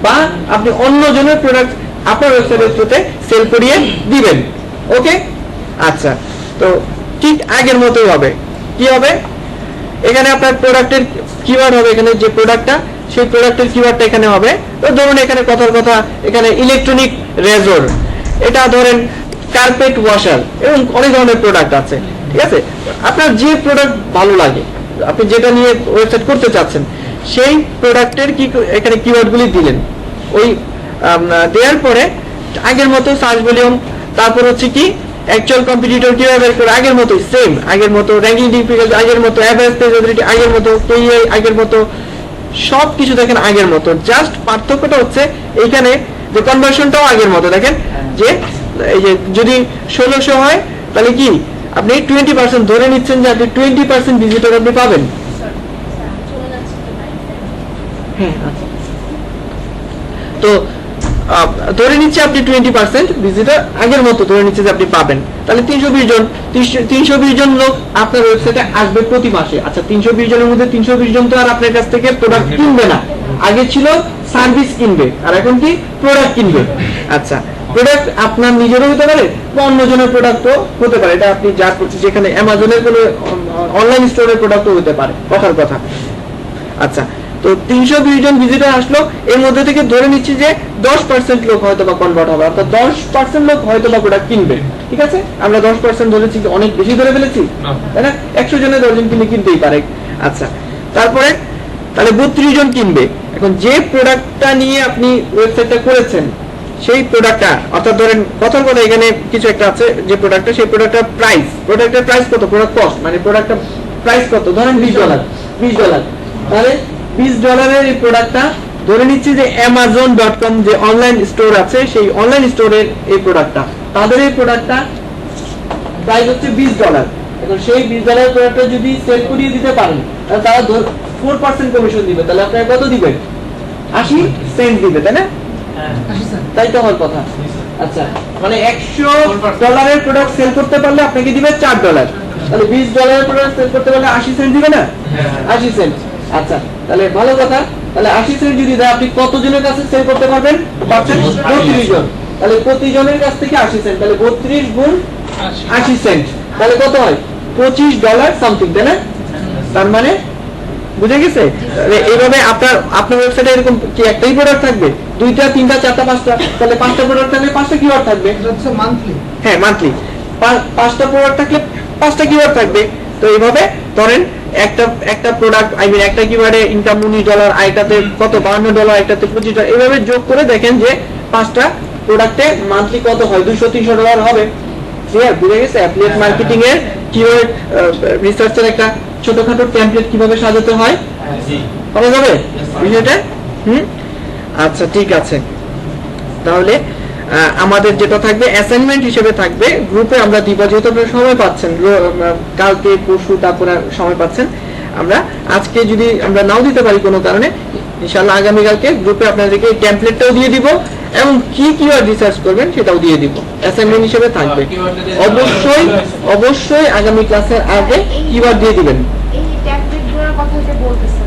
বা আপনি অন্য জনের প্রোডাক্ট আপনার ওয়েবসাইটের থ্রুতে সেল করিয়ে দিবেন, ওকে? আচ্ছা, তো ঠিক আগের মতোই হবে। কি হবে? এখানে আপনার প্রোডাক্টের কিওয়ার্ড হবে, এখানে যে প্রোডাক্টটা সেই প্রোডাক্টের কিওয়ার্ডটা এখানে হবে। তো ধরুন এখানে কথার কথা এখানে ইলেকট্রনিক রেজর, এটা ধরেন কার্পেট ওয়াশার, এবং অনেক ধরনের প্রোডাক্ট আছে, ঠিক আছে? আপনার যে প্রোডাক্ট ভালো লাগে, আপনি যেটা নিয়ে ওয়েবসাইট করতে চাচ্ছেন, সেই প্রোডাক্টের কি এখানে কিওয়ার্ডগুলি দিলেন। ওই দেওয়ার পরে আগের মতো সার্চ ভলিউম, তারপর হচ্ছে কি অ্যাকচুয়াল কম্পিটিটর কিভাবে বের করে আগের মতো সেম, আগের মতো র্যাঙ্কিং ডিফিকাল্টি আগের মতো, অ্যাভারেজ পেজেবিলিটি আগের মতো, কেইআই আগের মতো, সব কিছু দেখেন আগের মতো। জাস্ট পার্থক্যটা হচ্ছে এইখানে যে কনভার্সনটাও আগের মতো। দেখেন যে এই যে যদি 1600 হয় তাহলে কি আপনি 20% ধরে নিচ্ছেন যে আপনি 20% ভিজিটর আপনি পাবেন।
চলে যাচ্ছে তো ভাই।
হ্যাঁ, আচ্ছা। তো ধরে নিচ্ছে আপনি 20% ভিজিটর আগের মতো ধরে নিচ্ছে যে আপনি পাবেন, তাহলে 320 জন লোক আপনার ওয়েবসাইটে আসবে প্রতি মাসে। আচ্ছা, 320 জনের মধ্যে 320 জন তো আর আপনার কাছ থেকে প্রোডাক্ট কিনবে না, আগে ছিল সার্ভিস কিনবে, আর এখন কি প্রোডাক্ট কিনবে। আচ্ছা, প্রোডাক্ট আপনার নিজেরও হতে পারে বা অন্যজনের প্রোডাক্টও হতে পারে, এটা আপনি যা করছেন, যেখানে অ্যামাজনের কোনো অনলাইন স্টোরের প্রোডাক্টও হতে পারে, কথার কথা। আচ্ছা, তো 320 জন ভিজিটর আসলো, এর মধ্যে থেকে ধরে নিচ্ছি যে 10% লোক হয়তো বা কনভার্ট হবে, অর্থাৎ 10% লোক হয়তো বা প্রোডাক্ট কিনবে। ঠিক আছে, আমরা 10% ধরেছি, অনেক বেশি ধরে ফেলেছি, তাই না? 100 জনে 10 জন কিনলে কিনতেই পারে। আচ্ছা, তারপরে তাহলে 32 জন কিনবে। এখন যে প্রোডাক্টটা নিয়ে আপনি ওয়েবসাইটটা করেছেন, সেই প্রোডাক্টটা, অর্থাৎ ধরেন কথার কথা এখানে কিছু একটা আছে, যে প্রোডাক্টটা, সেই প্রোডাক্টের প্রাইস কত, প্রোডাক্ট কস্ট মানে প্রোডাক্টটা প্রাইস কত, ধরেন $20, তাহলে $20 এই প্রোডাক্টটা ধরে নিচ্ছি যে amazon.com যে অনলাইন স্টোর আছে, সেই অনলাইন স্টোরের এই প্রোডাক্টটা, তাদের এই প্রোডাক্টটা প্রাইস হচ্ছে $20। এখন সেই $20 প্রোডাক্টটা যদি সেল করিয়ে দিতে পারেন, তাহলে তারা 4% কমিশন দিবে, তাহলে আপনারা কত দিবেন? 80 সেন্ট দিবে, তাই না? তাই তো আমার কথা। আচ্ছা, মানে $100 প্রোডাক্ট সেল করতে পারলে আপনাকে দিবে $4, তাহলে $20 প্রোডাক্ট সেল করতে পারলে 80 সেন্ট দিবে না? 80 সেন্ট। আচ্ছা, তাহলে ভালো কথা, তাহলে 80 সেন্ট যদি দেয়, আপনি কতজনের কাছে সেল করতে পারবেন? 32 জন। তাহলে প্রতি জনের কাছ থেকে 80 সেন্ট, তাহলে 32 গুণ 80 সেন্ট, তাহলে কত হয়? $25 সামথিং, তাই না? তার মানে বুঝে গেছে? এইভাবে আপনার ওয়েবসাইটে এরকম কি একটাই প্রোডাক্ট থাকবে, 2টা 3টা 4টা 5টা, তাহলে 5টা প্রোডাক্ট থাকলে 5টা কিওয়ার্ড থাকবে।
মান্থলি,
হ্যাঁ মান্থলি 5টা প্রোডাক্ট থাকলে 5টা কিওয়ার্ড থাকবে। তো এইভাবে ধরেন একটা প্রোডাক্ট একটা কিওয়ার্ডে ইনকাম $19, আইটাতে কত $52, আইটাতে $25, এইভাবে যোগ করে দেখেন যে 5টা প্রোডাক্টে মান্থলি কত হয়, $200-300 হবে। ক্লিয়ার? বুঝে গেছে? অ্যাফিলিয়েট মার্কেটিং এর কিওয়ার্ড রিসার্চের একটা ছোটখাটো টেমপ্লেট কিভাবে সাজাতে হয় পাওয়া যাবে বিষয়টা। আচ্ছা, ঠিক আছে। তাহলে আমাদের যেটা থাকবে অ্যাসাইনমেন্ট হিসেবে থাকবে, গ্রুপে আমরা দিব, যেহেতু আপনারা সময় পাচ্ছেন, কালকে পরশু তারপরে সময় পাচ্ছেন, আমরা আজকে যদি আমরা নাও দিতে পারি কোনো কারণে, ইনশাআল্লাহ আগামীকালকে গ্রুপে আপনাদেরকে টেমপ্লেটটাও দিয়ে দিব এবং কি কিওয়ার্ড রিসার্চ করবেন সেটাও দিয়ে দিব, অ্যাসাইনমেন্ট হিসেবে থাকবে। অবশ্যই আগামী ক্লাসের আগে কিওয়ার্ড দিয়ে দিবেন।
এই ট্যাগগুলোর কথা যে বলতেছেন,